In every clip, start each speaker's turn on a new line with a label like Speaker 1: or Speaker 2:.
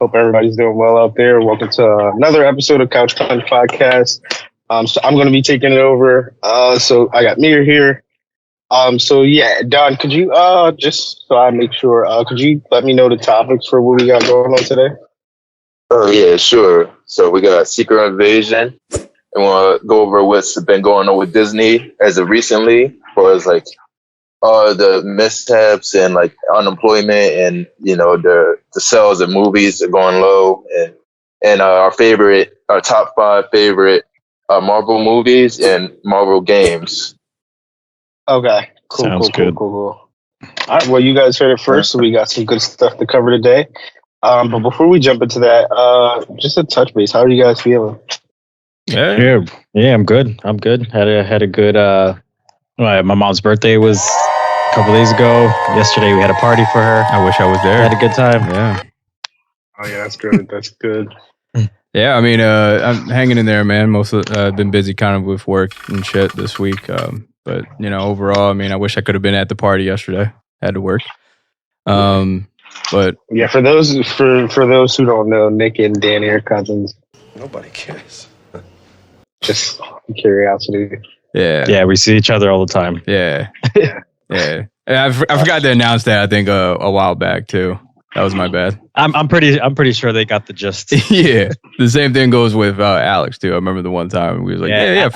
Speaker 1: Hope everybody's doing well out there. Welcome to another episode of Couch Punch Podcast. So I'm going to be taking it over. So I got Mir here. So yeah, Don, could you just so I make sure, could you let me know the topics for what we got going on today?
Speaker 2: Oh yeah, sure. So we got Secret Invasion, and we'll go over what's been going on with Disney as of recently, as like all the mishaps and like unemployment, and the sales of movies are going low, and our top 5 favorite Marvel movies and Marvel games.
Speaker 1: Okay, cool. All right, well, you guys heard it first, so we got some good stuff to cover today. But before we jump into that, just a touch base. How are you guys feeling?
Speaker 3: Yeah, I'm good. Had a good. My mom's birthday was a couple days ago. Yesterday we had a party for her.
Speaker 4: I wish I was there.
Speaker 3: Had a good time. Yeah.
Speaker 1: Oh yeah, that's good. That's good.
Speaker 4: Yeah, I mean, I'm hanging in there, man. I've been busy kind of with work and shit this week. But overall, I mean, I wish I could have been at the party yesterday. Had to work. But
Speaker 1: yeah, for those who don't know, Nick and Danny are cousins.
Speaker 5: Nobody cares.
Speaker 1: Just curiosity.
Speaker 4: Yeah,
Speaker 3: we see each other all the time.
Speaker 4: Yeah. And I forgot to announce that. I think a while back too. That was my bad.
Speaker 3: I'm pretty sure they got the gist.
Speaker 4: Yeah, the same thing goes with Alex too. I remember the one time we was like, yeah.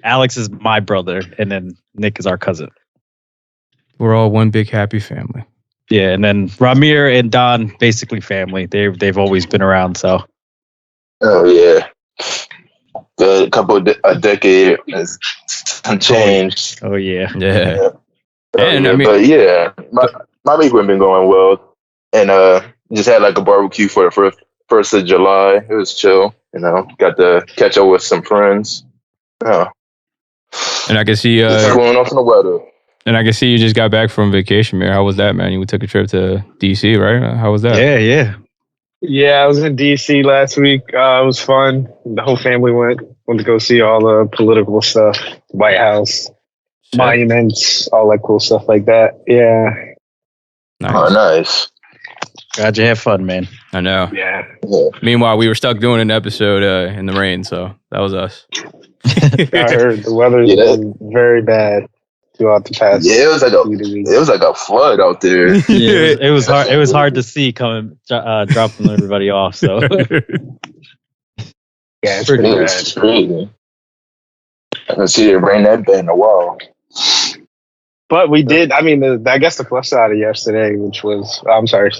Speaker 3: Alex is my brother, and then Nick is our cousin.
Speaker 4: We're all one big happy family.
Speaker 3: Yeah, and then Ramir and Don, basically family. They've always been around. So.
Speaker 2: Oh yeah, a decade has changed.
Speaker 3: Oh yeah.
Speaker 4: And I mean,
Speaker 2: but yeah, my week has been going well. And just had like a barbecue for the first of July. It was chill, got to catch up with some friends. Yeah.
Speaker 4: And I can see
Speaker 2: going off in the weather.
Speaker 4: And I can see you just got back from vacation, Mir. How was that, man? You took a trip to DC, right? How was that?
Speaker 3: Yeah.
Speaker 1: Yeah, I was in DC last week. It was fun. The whole family went to go see all the political stuff, White House, monuments, all that cool stuff like that. Yeah.
Speaker 4: Nice.
Speaker 2: Oh, nice.
Speaker 3: Glad you have fun, man.
Speaker 4: I know.
Speaker 1: Yeah.
Speaker 4: Meanwhile, we were stuck doing an episode in the rain, so that was us.
Speaker 1: I heard the weather's been very bad throughout the past.
Speaker 2: Yeah, it was like a flood out there.
Speaker 3: Yeah, it was hard. It was hard to see coming, dropping everybody off. So
Speaker 1: yeah, it's pretty bad.
Speaker 2: It's crazy. I can see it rain that bad in a while.
Speaker 1: But we did. I mean, I guess the plus side of yesterday,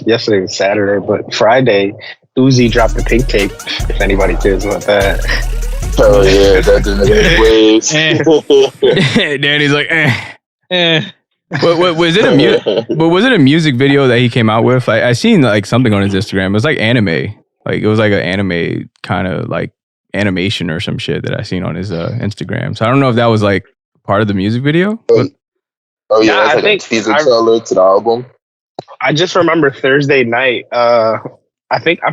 Speaker 1: yesterday was Saturday, but Friday, Uzi dropped the pink tape. If anybody cares about that.
Speaker 2: Oh yeah, that's in the waves.
Speaker 4: Danny's like, What was it? But was it a music video that he came out with? I seen like something on his Instagram. It was like anime. Like it was like an anime kind of like animation or some shit that I seen on his Instagram. So I don't know if that was like part of the music video.
Speaker 2: Oh yeah, that's like a teaser trailer to the album.
Speaker 1: I just remember Thursday night. I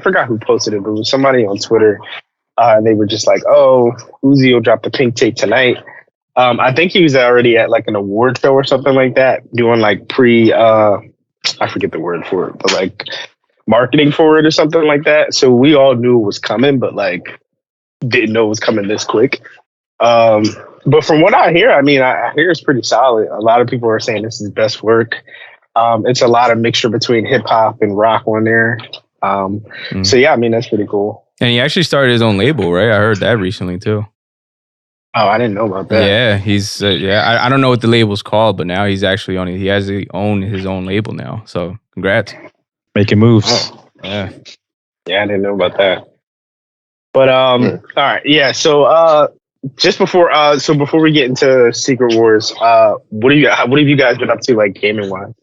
Speaker 1: forgot who posted it, but it was somebody on Twitter. They were just like, "Oh, Uzi will drop the pink tape tonight." I think he was already at like an award show or something like that, doing like I forget the word for it, but like marketing for it or something like that. So we all knew it was coming, but like didn't know it was coming this quick. But from what I hear, I mean, I hear it's pretty solid. A lot of people are saying this is his best work. It's a lot of mixture between hip hop and rock on there. So yeah, I mean, that's pretty cool.
Speaker 4: And he actually started his own label, right? I heard that recently too.
Speaker 1: Oh, I didn't know about that.
Speaker 4: Yeah, he's I don't know what the label's called, but now he's actually on it. He has his own label now. So congrats,
Speaker 3: making moves.
Speaker 1: Oh.
Speaker 4: Yeah,
Speaker 1: I didn't know about that. But all right, yeah. So just before we get into Secret Wars, what have you guys been up to, like gaming wise?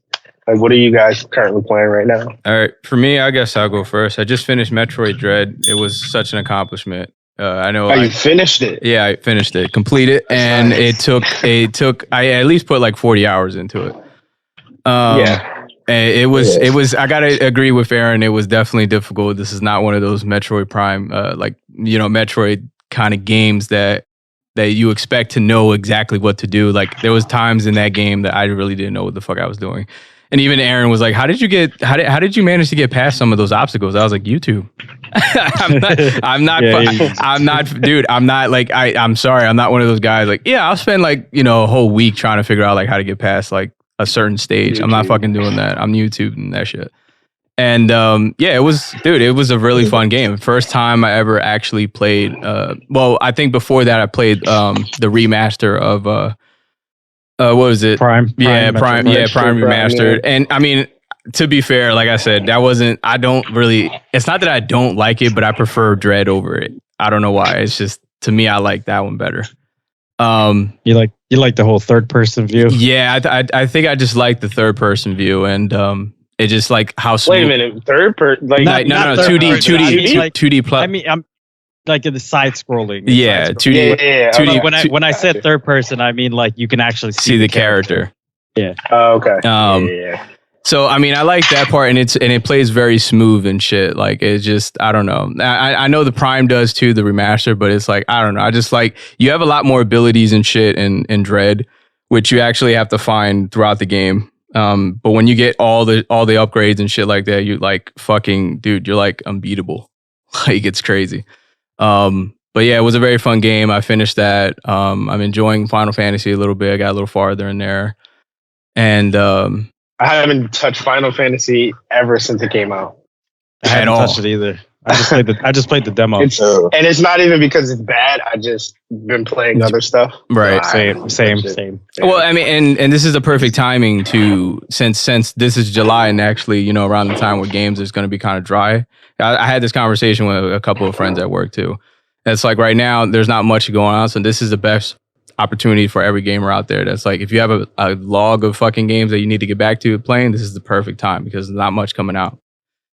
Speaker 1: Like, what are you guys currently playing right now?
Speaker 4: All right, for me, I guess I'll go first. I just finished Metroid Dread. It was such an accomplishment. I know.
Speaker 1: You finished it?
Speaker 4: Yeah, I finished it, completed, and nice. it took. I at least put like 40 hours into it.
Speaker 1: Yeah.
Speaker 4: And it was. I gotta agree with Aaron. It was definitely difficult. This is not one of those Metroid Prime, Metroid kind of games that you expect to know exactly what to do. Like there was times in that game that I really didn't know what the fuck I was doing. And even Aaron was like, how did you manage to get past some of those obstacles? I was like, YouTube. I'm sorry. I'm not one of those guys like, yeah, I'll spend like, a whole week trying to figure out like how to get past like a certain stage. I'm not fucking doing that. I'm YouTube and that shit. And it was a really fun game. First time I ever actually played. I think before that I played the remaster of what was it?
Speaker 3: Prime
Speaker 4: Remastered. And I mean, to be fair, like I said, it's not that I don't like it, but I prefer Dread over it. I don't know why. It's just, to me, I like that one better.
Speaker 3: You like the whole third person view?
Speaker 4: Yeah, I think I just like the third person view, and it just like how smooth.
Speaker 1: Wait a minute, third person? Like
Speaker 4: no, 2D plus.
Speaker 3: I mean, I'm like in the side scrolling.
Speaker 4: Yeah, 2D.
Speaker 1: Yeah.
Speaker 3: When I said third person, I mean like you can actually
Speaker 4: see the character.
Speaker 3: Yeah.
Speaker 1: Oh, okay.
Speaker 4: Yeah. So I mean, I like that part, and it plays very smooth and shit. Like it's just, I don't know. I know the Prime does too, the remaster, but it's like, I don't know. I just like, you have a lot more abilities and shit in Dread, which you actually have to find throughout the game. But when you get all the upgrades and shit like that, you like fucking dude, you're like unbeatable. Like it's crazy. But yeah, it was a very fun game. I finished that. I'm enjoying Final Fantasy a little bit. I got a little farther in there, and
Speaker 1: I haven't touched Final Fantasy ever since it came out.
Speaker 3: I haven't touched it either. I just played the demo.
Speaker 1: And it's not even because it's bad. I just been playing other stuff.
Speaker 4: Right.
Speaker 3: Same.
Speaker 4: Well, I mean, and this is the perfect timing to, since this is July and actually, around the time where games is going to be kind of dry. I had this conversation with a couple of friends at work too. It's like right now there's not much going on, so this is the best opportunity for every gamer out there. That's like, if you have a log of fucking games that you need to get back to playing, this is the perfect time because there's not much coming out.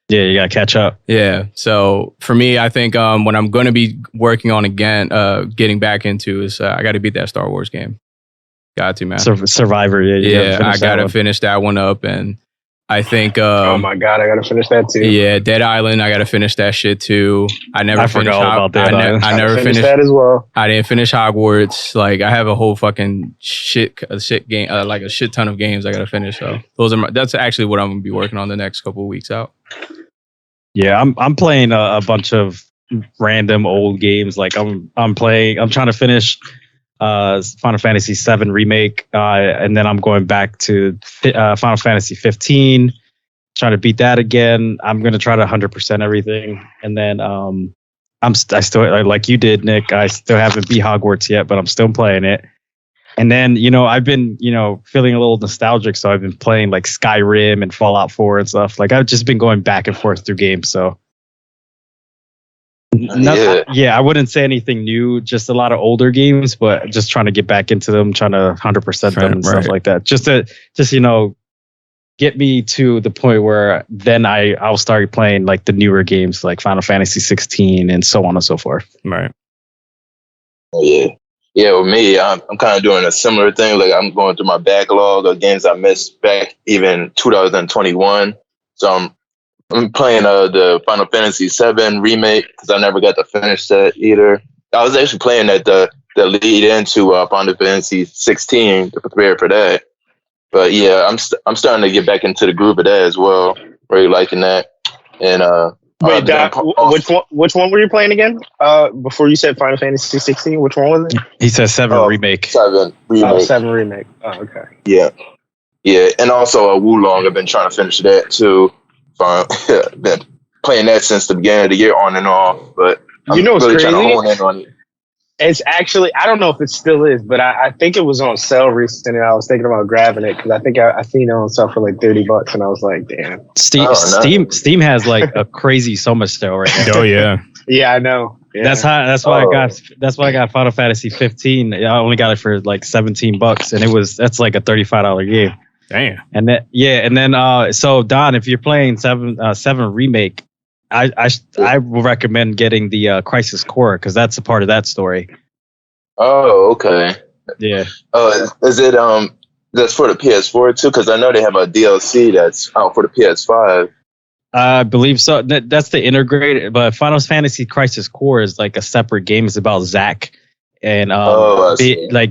Speaker 3: Yeah, you gotta catch up.
Speaker 4: Yeah. So for me, I think what I'm going to be working on again, getting back into is I got to beat that Star Wars game. Got to, man.
Speaker 3: Survivor.
Speaker 4: Yeah, I got to finish that one up, and I think.
Speaker 1: Oh my god, I got to finish that too.
Speaker 4: Yeah, Dead Island. I got to finish that shit too. I forgot
Speaker 3: about that.
Speaker 4: I never finished
Speaker 1: that as well.
Speaker 4: I didn't finish Hogwarts. Like I have a whole fucking shit game, like a shit ton of games I got to finish. So that's actually what I'm gonna be working on the next couple of weeks out.
Speaker 3: Yeah, I'm playing a bunch of random old games. Like I'm trying to finish Final Fantasy 7 remake, and then I'm going back to Final Fantasy 15, trying to beat that again. I'm gonna try to 100% everything, and then I still, like you did, Nick. I still haven't beat Hogwarts yet, but I'm still playing it. And then, I've been, feeling a little nostalgic. So I've been playing like Skyrim and Fallout 4 and stuff. Like I've just been going back and forth through games. So I wouldn't say anything new, just a lot of older games, but just trying to get back into them, trying to 100% them and stuff like that. Just get me to the point where then I'll start playing like the newer games like Final Fantasy 16 and so on and so forth.
Speaker 4: Right.
Speaker 2: Oh, yeah. Yeah, with me, I'm kind of doing a similar thing. Like I'm going through my backlog of games I missed back even 2021. So I'm playing the Final Fantasy 7 remake because I never got to finish that either. I was actually playing that the lead into Final Fantasy 16 to prepare for that. But yeah, I'm starting to get back into the groove of that as well. Really liking that. And
Speaker 1: wait, Doc, which one were you playing again? Before you said Final Fantasy 16, which one was it?
Speaker 3: He said 7 remake.
Speaker 2: 7 remake.
Speaker 1: Oh, 7 remake. Oh, okay.
Speaker 2: Yeah. Yeah, and also Wulong, I've been trying to finish that too. Been playing that since the beginning of the year on and off, but I'm
Speaker 1: what's
Speaker 2: really
Speaker 1: crazy?
Speaker 2: trying to hone in on it.
Speaker 1: It's actually, I don't know if it still is, but I think it was on sale recently. I was thinking about grabbing it because I think I seen it on sale for like $30, and I was like, damn.
Speaker 3: Steam has like a crazy so much sale right now.
Speaker 4: Oh yeah.
Speaker 1: Yeah, I know. Yeah.
Speaker 3: That's why I got Final Fantasy 15. I only got it for like $17, and that's like a $35 game.
Speaker 4: Damn.
Speaker 3: And then so Don, if you're playing 7 remake, I will recommend getting the Crisis Core because that's a part of that story.
Speaker 2: Oh, okay.
Speaker 3: Yeah.
Speaker 2: Oh, is it that's for the PS4 too? Because I know they have a DLC that's out for the PS5.
Speaker 3: I believe so. That's the integrated, but Final Fantasy Crisis Core is like a separate game. It's about Zack and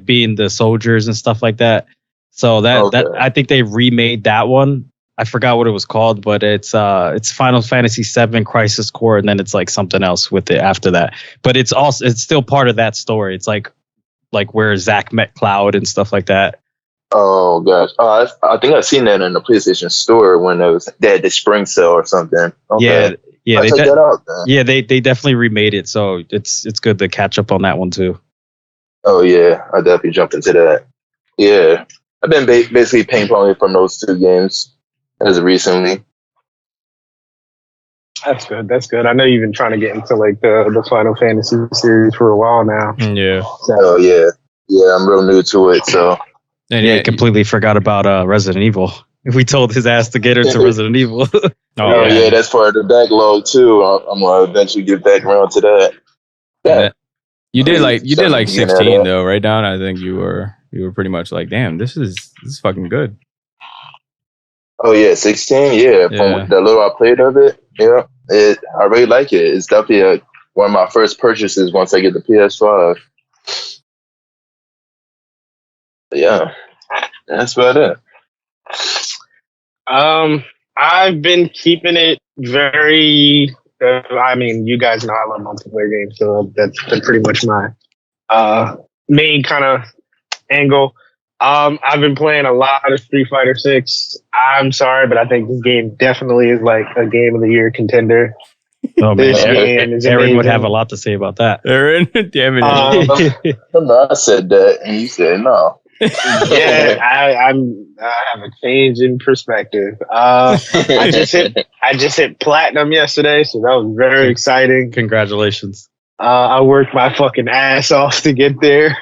Speaker 3: being the soldiers and stuff like that. So that I think they remade that one, I forgot what it was called, but it's Final Fantasy VII Crisis Core, and then it's like something else with it after that. But it's still part of that story. It's like where Zack met Cloud and stuff like that.
Speaker 2: Oh gosh, I think I've seen that in the PlayStation Store when they had the spring sale or something. Okay.
Speaker 3: Yeah,
Speaker 2: check that out then.
Speaker 3: Yeah, they definitely remade it, so it's good to catch up on that one too.
Speaker 2: Oh yeah, I definitely jumped into that. Yeah, I've been basically ping-ponging from those two games as of recently.
Speaker 1: That's good. That's good. I know you've been trying to get into like the Final Fantasy series for a while now.
Speaker 4: Yeah.
Speaker 2: Oh yeah, I'm real new to it, so.
Speaker 3: And yeah, completely forgot about Resident Evil. We told his ass to get into Resident Evil.
Speaker 2: Oh yeah, that's part of the backlog too. I'm gonna eventually get back around to that. Yeah.
Speaker 4: You did like 16 though, right, Don? I think you were pretty much like, damn, this is fucking good.
Speaker 2: Oh yeah, 16. Yeah, from the little I played of it, yeah, I really like it. It's definitely one of my first purchases once I get the PS5. But yeah, that's about it.
Speaker 1: I've been keeping it very. I mean, you guys know I love multiplayer games, so that's been pretty much my main kind of angle. I've been playing a lot of Street Fighter 6. I'm sorry, but I think this game definitely is like a Game of the Year contender.
Speaker 3: Oh man, Aaron would have a lot to say about that.
Speaker 4: Aaron, damn it!
Speaker 2: I said that, and you said no.
Speaker 1: Yeah, I have a change in perspective. I just hit platinum yesterday, so that was very exciting.
Speaker 3: Congratulations!
Speaker 1: I worked my fucking ass off to get there.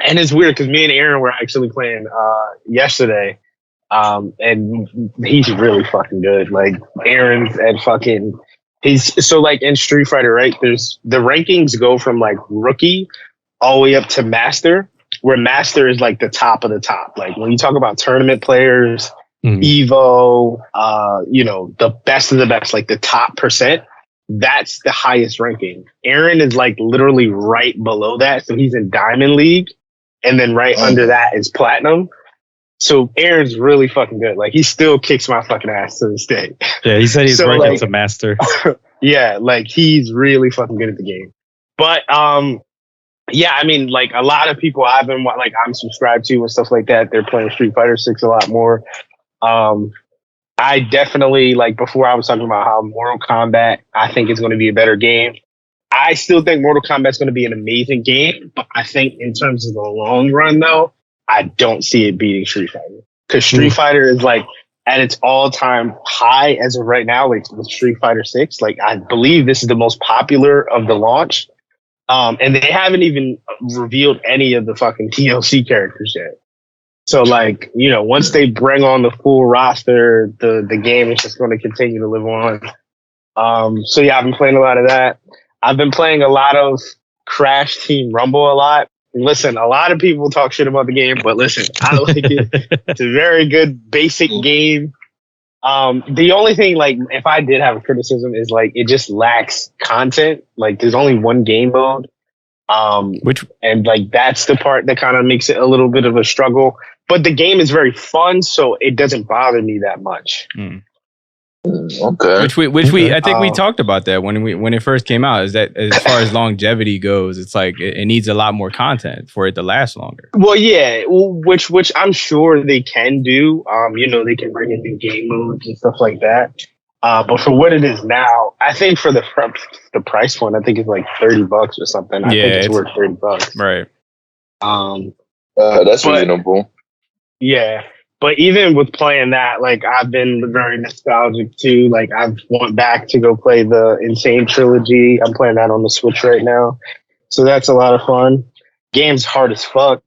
Speaker 1: And it's weird because me and Aaron were actually playing yesterday, and he's really fucking good. Like Aaron's at fucking. He's so like in Street Fighter, right? There's the rankings go from like rookie all the way up to master, where master is like the top of the top. Like when you talk about tournament players, Evo, the best of the best, like the top percent, that's the highest ranking. Aaron is like literally right below that. So he's in Diamond League. And then right under that is platinum. So Aaron's really fucking good. Like he still kicks my fucking ass to this day.
Speaker 3: Yeah, he said he's ranking to master.
Speaker 1: Yeah, like he's really fucking good at the game. But yeah, I mean, like a lot of people I'm subscribed to and stuff like that, they're playing Street Fighter 6 a lot more. I definitely, like before I was talking about how Mortal Kombat, I think is going to be a better game. I still think Mortal Kombat is going to be an amazing game, but I think in terms of the long run, though, I don't see it beating Street Fighter. Because Street Fighter is like at its all-time high as of right now, like with Street Fighter 6. Like I believe this is the most popular of the launch. And they haven't even revealed any of the fucking DLC characters yet. So like, once they bring on the full roster, the game is just going to continue to live on. So yeah, I've been playing a lot of that. I've been playing a lot of Crash Team Rumble a lot. Listen, a lot of people talk shit about the game, but listen, I like it. It's a very good basic game. The only thing, like, if I did have a criticism is like, it just lacks content. Like there's only one game mode. And like, that's the part that kind of makes it a little bit of a struggle, but the game is very fun. So it doesn't bother me that much.
Speaker 2: Okay.
Speaker 4: Which we I think we talked about that when it first came out, is that as far as longevity goes, it's like it needs a lot more content for it to last longer.
Speaker 1: Well, yeah, which I'm sure they can do. They can bring in new game modes and stuff like that. But for what it is now, I think for the price point, I think it's like $30 or something. I think it's worth $30.
Speaker 4: Right.
Speaker 2: That's reasonable.
Speaker 1: Yeah. But even with playing that, like I've been very nostalgic too. Like I've went back to go play the Insane Trilogy. I'm playing that on the Switch right now. So that's a lot of fun. Game's hard as fuck.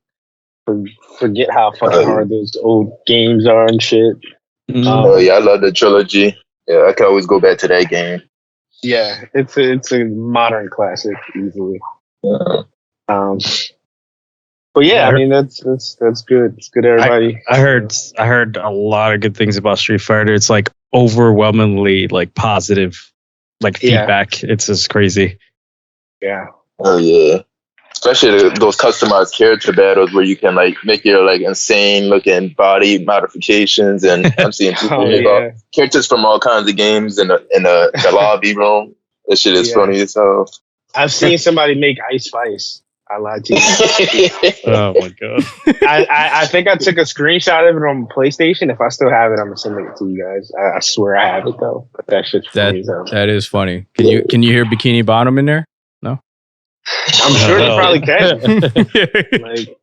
Speaker 1: Forget how fucking hard those old games are and shit.
Speaker 2: Oh yeah, I love the trilogy. Yeah, I can always go back to that game.
Speaker 1: Yeah, it's a modern classic easily. But yeah, I mean that's good. It's good, everybody.
Speaker 3: I heard a lot of good things about Street Fighter. It's like overwhelmingly like positive, like feedback. It's just crazy.
Speaker 1: Yeah.
Speaker 2: Oh yeah. especially those customized character battles where you can like make your like insane looking body modifications, and I'm seeing people make all characters from all kinds of games in the lobby room. That shit is funny as hell.
Speaker 1: I've seen somebody make Ice Spice. I lied to you.
Speaker 3: Oh my god!
Speaker 1: I think I took a screenshot of it on PlayStation. If I still have it, I'm gonna send it to you guys. I swear I have it though. But that shit's funny as hell.
Speaker 4: That is funny. Can you hear Bikini Bottom in there? No.
Speaker 1: I'm sure you probably can. Like,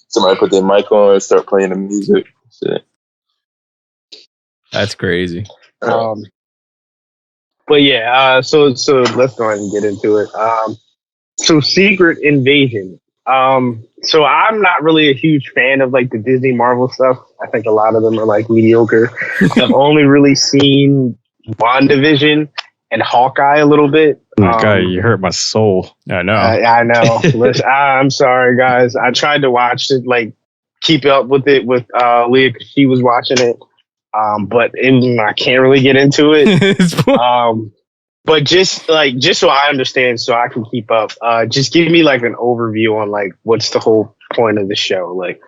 Speaker 2: somebody put their mic on and start playing the music. Shit.
Speaker 4: That's crazy.
Speaker 1: But yeah, so let's go ahead and get into it. So Secret Invasion. So I'm not really a huge fan of like the Disney Marvel stuff. I think a lot of them are like mediocre. I've only really seen WandaVision and Hawkeye a little bit.
Speaker 3: Oh God, you hurt my soul.
Speaker 4: I know.
Speaker 1: I know. Listen, I'm sorry, guys. I tried to watch it, like keep up with it with Leah because she was watching it. But I can't really get into it. But just so I understand, so I can keep up. Just give me like an overview on like what's the whole point of the show, like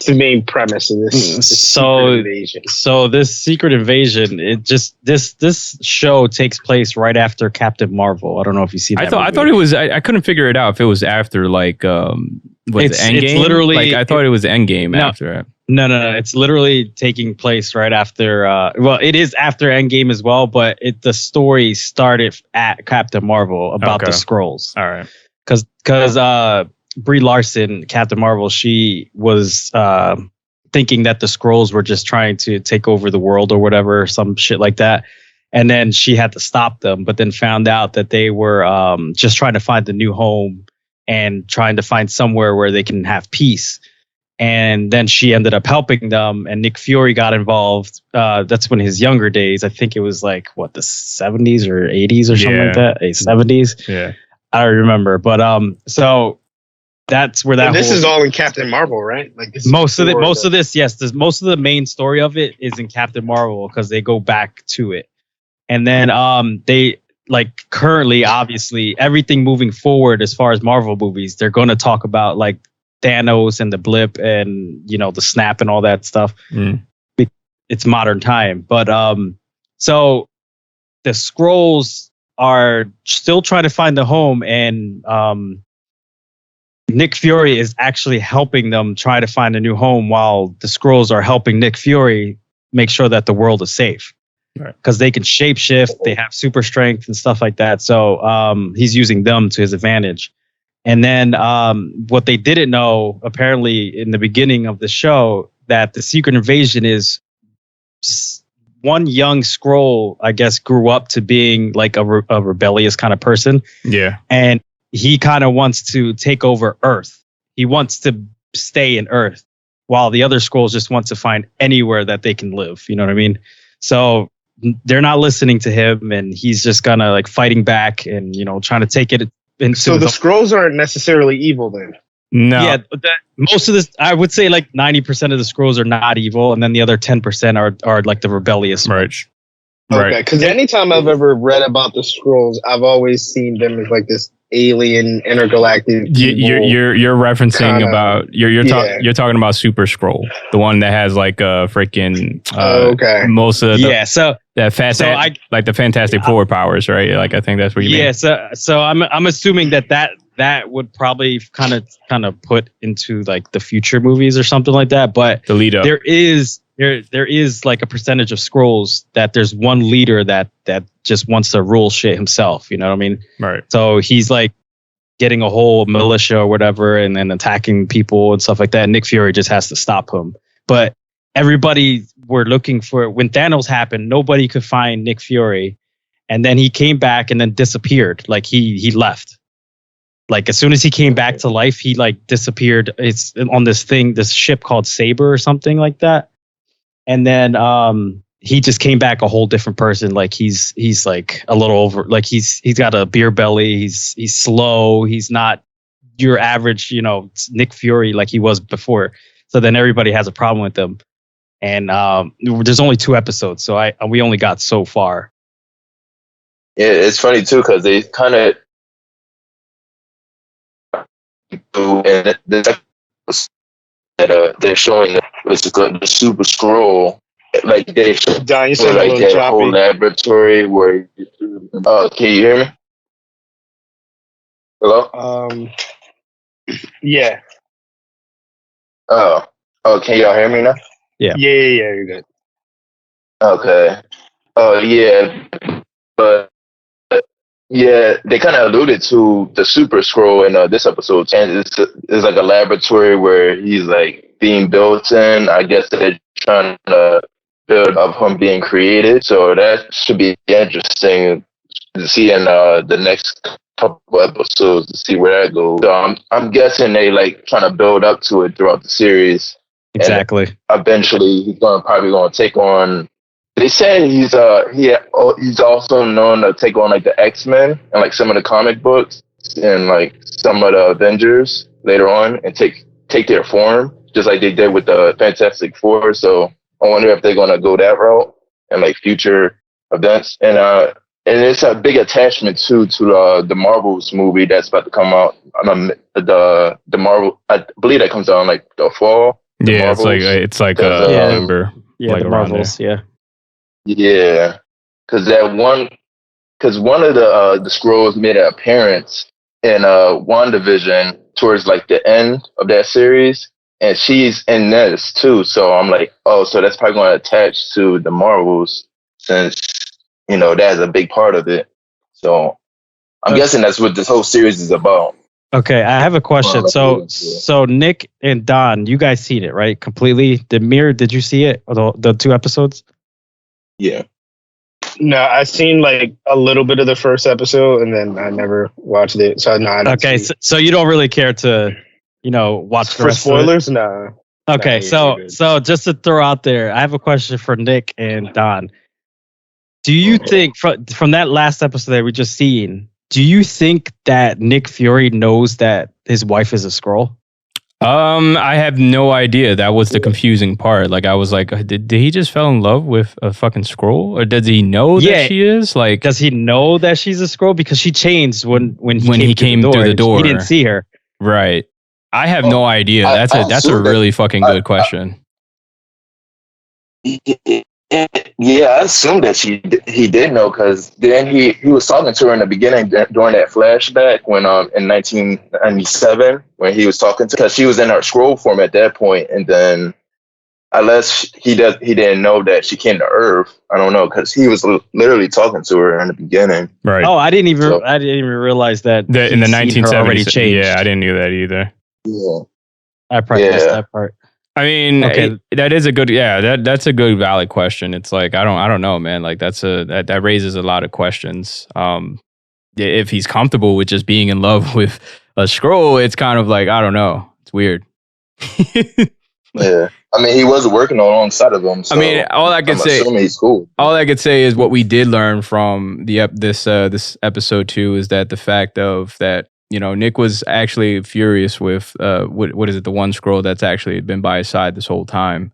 Speaker 1: the main premise of this Secret Invasion.
Speaker 3: So this Secret Invasion, it just this show takes place right after Captain Marvel. I don't know if you see that.
Speaker 4: I thought it was. I couldn't figure it out if it was after like it's Endgame. It's literally like I thought it was Endgame after it.
Speaker 3: No. It's literally taking place right after. Well, it is after Endgame as well, but the story started at Captain Marvel about the Skrulls.
Speaker 4: All right,
Speaker 3: because Brie Larson, Captain Marvel, she was thinking that the Skrulls were just trying to take over the world or whatever, some shit like that. And then she had to stop them, but then found out that they were just trying to find a new home and trying to find somewhere where they can have peace. And then she ended up helping them, and Nick Fury got involved. That's when his younger days, I think it was like, what, the 70s or 80s or something like that? 70s?
Speaker 4: Yeah.
Speaker 3: I don't remember. But so that's where that
Speaker 1: this is all in Captain Marvel, right? Like this
Speaker 3: most of the main story of it is in Captain Marvel because they go back to it. And then they like currently, obviously, everything moving forward as far as Marvel movies, they're going to talk about like Thanos and the blip and the snap and all that stuff. It's modern time, but so the Skrulls are still trying to find the home, and Nick Fury is actually helping them try to find a new home while the Skrulls are helping Nick Fury make sure that the world is safe. Because they can shapeshift, they have super strength and stuff like that. So he's using them to his advantage. And then what they didn't know, apparently, in the beginning of the show, that the Secret Invasion is one young Skrull, I guess, grew up to being like a rebellious kind of person.
Speaker 4: Yeah.
Speaker 3: And he kind of wants to take over Earth. He wants to stay in Earth, while the other Skrulls just want to find anywhere that they can live. You know what I mean? So they're not listening to him, and he's just kind of like fighting back and, trying to take it.
Speaker 1: So the Skrulls aren't necessarily evil then?
Speaker 3: No. Yeah, most of this, I would say like 90% of the Skrulls are not evil, and then the other 10% are like the rebellious.
Speaker 4: Right.
Speaker 1: Okay, because anytime I've ever read about the Skrulls, I've always seen them as like this alien intergalactic.
Speaker 4: You're referencing about you're talking about Super Skrull, the one that has like a freaking most of the the Fantastic Four powers, right? Like I think that's what you mean.
Speaker 3: Yeah, so I'm assuming that would probably kind of put into like the future movies or something like that. But
Speaker 4: the lead up,
Speaker 3: there is like a percentage of Skrulls that there's one leader that just wants to rule shit himself. You know what I mean?
Speaker 4: Right.
Speaker 3: So he's like getting a whole militia or whatever, and then attacking people and stuff like that. Nick Fury just has to stop him. But everybody were looking for, when Thanos happened, nobody could find Nick Fury, and then he came back and then disappeared. Like he left. Like as soon as he came back to life, he like disappeared. It's on this ship called Saber or something like that. And then he just came back a whole different person. Like he's like a little over, like he's got a beer belly. He's slow. He's not your average, Nick Fury like he was before. So then everybody has a problem with him. And there's only 2 episodes, so we only got so far.
Speaker 2: Yeah, it's funny too because they kind of and the that they're showing it's the Super Scroll. Like they show
Speaker 1: Don, you sound a
Speaker 2: like
Speaker 1: little
Speaker 2: that whole
Speaker 1: choppy.
Speaker 2: laboratory where. Can you hear me? Hello.
Speaker 1: Yeah.
Speaker 2: Can y'all hear me now?
Speaker 3: Yeah.
Speaker 1: Yeah, you're good.
Speaker 2: Okay. Oh yeah, but yeah, they kind of alluded to the Super Scroll in this episode, and it's like a laboratory where he's like being built in. I guess they're trying to build of him being created, so that should be interesting to see in the next couple episodes to see where that goes. So I'm guessing they like trying to build up to it throughout the series.
Speaker 3: Exactly.
Speaker 2: And eventually, he's probably going to take on. They say he's also known to take on like the X-Men and like some of the comic books and like some of the Avengers later on and take their form just like they did with the Fantastic Four. So I wonder if they're going to go that route and like future events and it's a big attachment too to the Marvels movie that's about to come out. The Marvel, I believe that comes out in like the fall.
Speaker 4: Yeah,
Speaker 2: Marvels.
Speaker 4: it's like
Speaker 3: November. Yeah,
Speaker 4: like
Speaker 3: the Marvels. There.
Speaker 2: Yeah, because one of the scrolls made an appearance in WandaVision towards like the end of that series, and she's in this too. So I'm like, oh, so that's probably going to attach to the Marvels since that's a big part of it. So I'm guessing that's what this whole series is about.
Speaker 3: Okay, I have a question. So Nick and Don, you guys seen it, right? Completely. Demir, did you see it? The 2 episodes?
Speaker 2: Yeah.
Speaker 1: No, I seen like a little bit of the first episode, and then I never watched it. So no.
Speaker 3: Okay, so you don't really care to, watch the
Speaker 1: for
Speaker 3: rest
Speaker 1: spoilers. No.
Speaker 3: Okay, so just to throw out there, I have a question for Nick and Don. Do you think from that last episode that we just seen? Do you think that Nick Fury knows that his wife is a Skrull?
Speaker 4: I have no idea. That was the confusing part. Like I was like, did he just fell in love with a fucking Skrull, or does he know that she is? Like,
Speaker 3: does he know that she's a Skrull? Because she changed when he came through the door. He didn't see her.
Speaker 4: Right. I have no idea. That's a really fucking good question.
Speaker 2: Yeah, I assume that he did know because then he was talking to her in the beginning during that flashback when in 1997 when he was talking to because she was in her scroll form at that point, and then unless he didn't know that she came to Earth. I don't know because he was literally talking to her in the beginning.
Speaker 4: Right.
Speaker 3: Oh, I didn't even realize that
Speaker 4: in the 1970s
Speaker 3: already changed.
Speaker 4: Yeah, I didn't know that either.
Speaker 2: Yeah,
Speaker 3: I probably missed that part.
Speaker 4: I mean, that is a good, that's a good valid question. It's like, I don't know, man. Like that raises a lot of questions. If he's comfortable with just being in love with a Skrull, it's kind of like, I don't know. It's weird.
Speaker 2: Yeah. I mean, he was working alongside of him. So
Speaker 4: I mean, all I could say,
Speaker 2: he's cool.
Speaker 4: All I could say is what we did learn from this episode 2 is that the fact of that, Nick was actually furious with what is it? The one Skrull that's actually been by his side this whole time.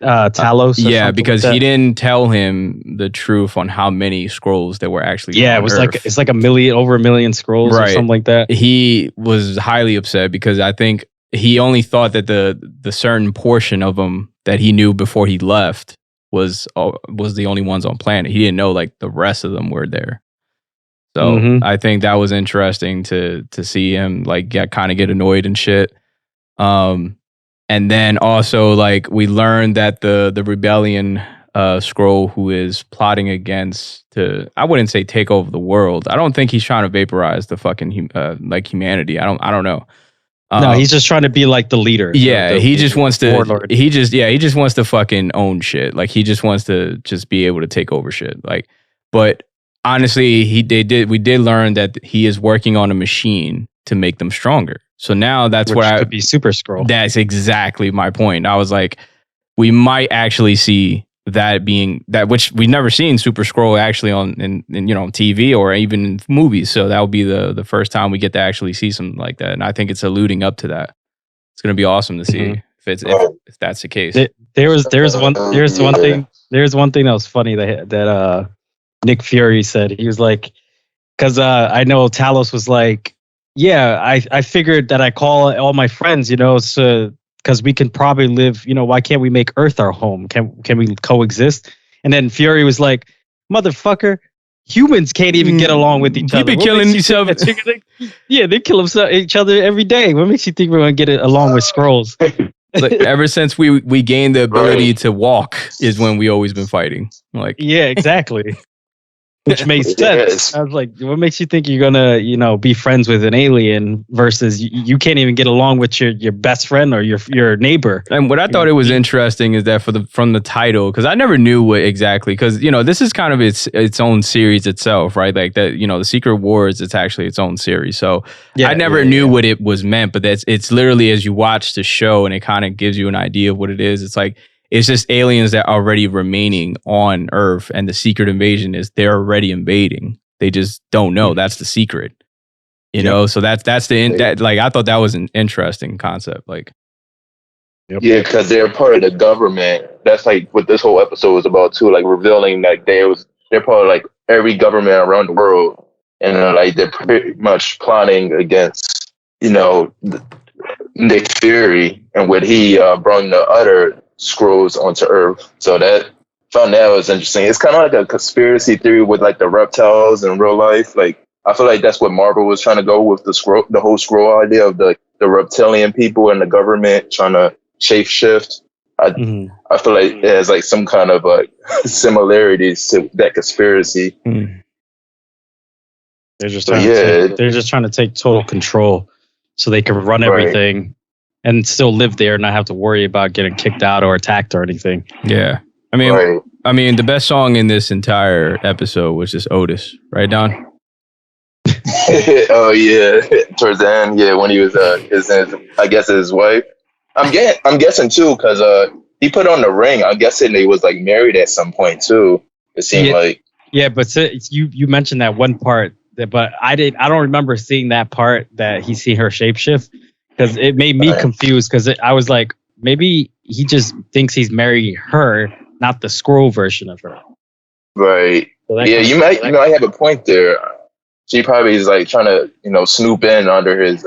Speaker 3: Talos.
Speaker 4: Yeah, because he didn't tell him the truth on how many Skrulls there were actually.
Speaker 3: Yeah, it was
Speaker 4: Earth.
Speaker 3: it's like over a million Skrulls or something like that.
Speaker 4: He was highly upset because I think he only thought that the certain portion of them that he knew before he left was the only ones on planet. He didn't know like the rest of them were there. So I think that was interesting to see him like get annoyed and shit. And then also like we learned that the rebellion Skrull who is plotting I wouldn't say take over the world. I don't think he's trying to vaporize the fucking humanity. I don't know.
Speaker 3: No, he's just trying to be like the leader.
Speaker 4: Yeah, he just wants to.
Speaker 3: Warlord.
Speaker 4: He just wants to fucking own shit. Like he just wants to just be able to take over shit. Like, but honestly, we did learn that he is working on a machine to make them stronger. So now that's
Speaker 3: Which could be Super Skrull.
Speaker 4: That's exactly my point. I was like, we might actually see that being that, which we've never seen Super Skrull actually on TV or even in movies. So that will be the first time we get to actually see something like that. And I think it's alluding up to that. It's going to be awesome to see if that's the case.
Speaker 3: There's one thing that was funny that Nick Fury said. He was like, because I know Talos was like, yeah, I figured that I call all my friends, so because we can probably live, why can't we make Earth our home? Can we coexist? And then Fury was like, motherfucker, humans can't even get along with each other.
Speaker 4: Keep killing each other.
Speaker 3: Yeah, they kill each other every day. What makes you think we're gonna get it along with Skrulls?
Speaker 4: Like, ever since we gained the ability to walk is when we always been fighting. Like,
Speaker 3: yeah, exactly. Which makes sense.
Speaker 2: Yes.
Speaker 3: I was like, what makes you think you're gonna, be friends with an alien versus you can't even get along with your best friend or your neighbor?
Speaker 4: and what I thought it was interesting is that from the title, because I never knew what exactly, because this is kind of its own series itself, right? Like that, the Secret Wars, it's actually its own series. So I never knew what it was meant, but it's literally as you watch the show and it kind of gives you an idea of what it is. It's like, it's just aliens that are already remaining on Earth, and the secret invasion is they're already invading. They just don't know. That's the secret, So that's that. Like, I thought that was an interesting concept. Like,
Speaker 2: Yeah, because they're part of the government. That's like what this whole episode was about too. Like revealing that they're part of like every government around the world, and like they're pretty much plotting against Nick Fury and what he brought the other Skrulls onto Earth. So found that was interesting. It's kind of like a conspiracy theory with like the reptiles in real life. Like I feel like that's what Marvel was trying to go with the whole Skrull idea of the reptilian people and the government trying to shape shift. I feel like it has like some kind of like similarities to that conspiracy.
Speaker 3: They're just trying to take total control so they can run everything and still live there and not have to worry about getting kicked out or attacked or anything.
Speaker 4: Yeah. I mean, the best song in this entire episode was just Otis, right, Don?
Speaker 2: Oh yeah, towards the end, when he was his wife. I'm guessing too because he put on the ring. I'm guessing they was like married at some point too. It seemed like. Yeah,
Speaker 3: but you mentioned that one part, but I don't remember seeing that part that he seen her shapeshift, because it made me confused, because I was like, maybe he just thinks he's marrying her, not the Skrull version of her.
Speaker 2: Right. So you might have a point there. She probably is like trying to snoop in under his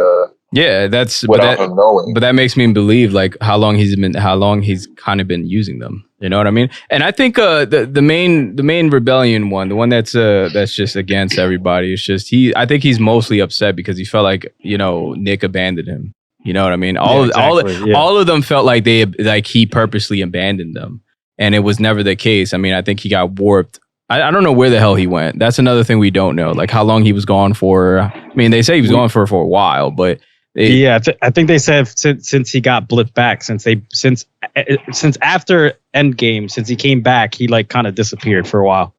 Speaker 2: without him knowing.
Speaker 4: But that makes me believe like how long he's kind of been using them. You know what I mean? And I think the main rebellion one, the one that's just against everybody, is just I think he's mostly upset because he felt like Nick abandoned him. You know what I mean? All of them felt like he purposely abandoned them, and it was never the case. I mean, I think he got warped. I don't know where the hell he went. That's another thing we don't know, like how long he was gone for. I mean, they say he was gone for a while, but
Speaker 3: I think they said since he got blipped back, since after Endgame, since he came back, he like kind of disappeared for a while.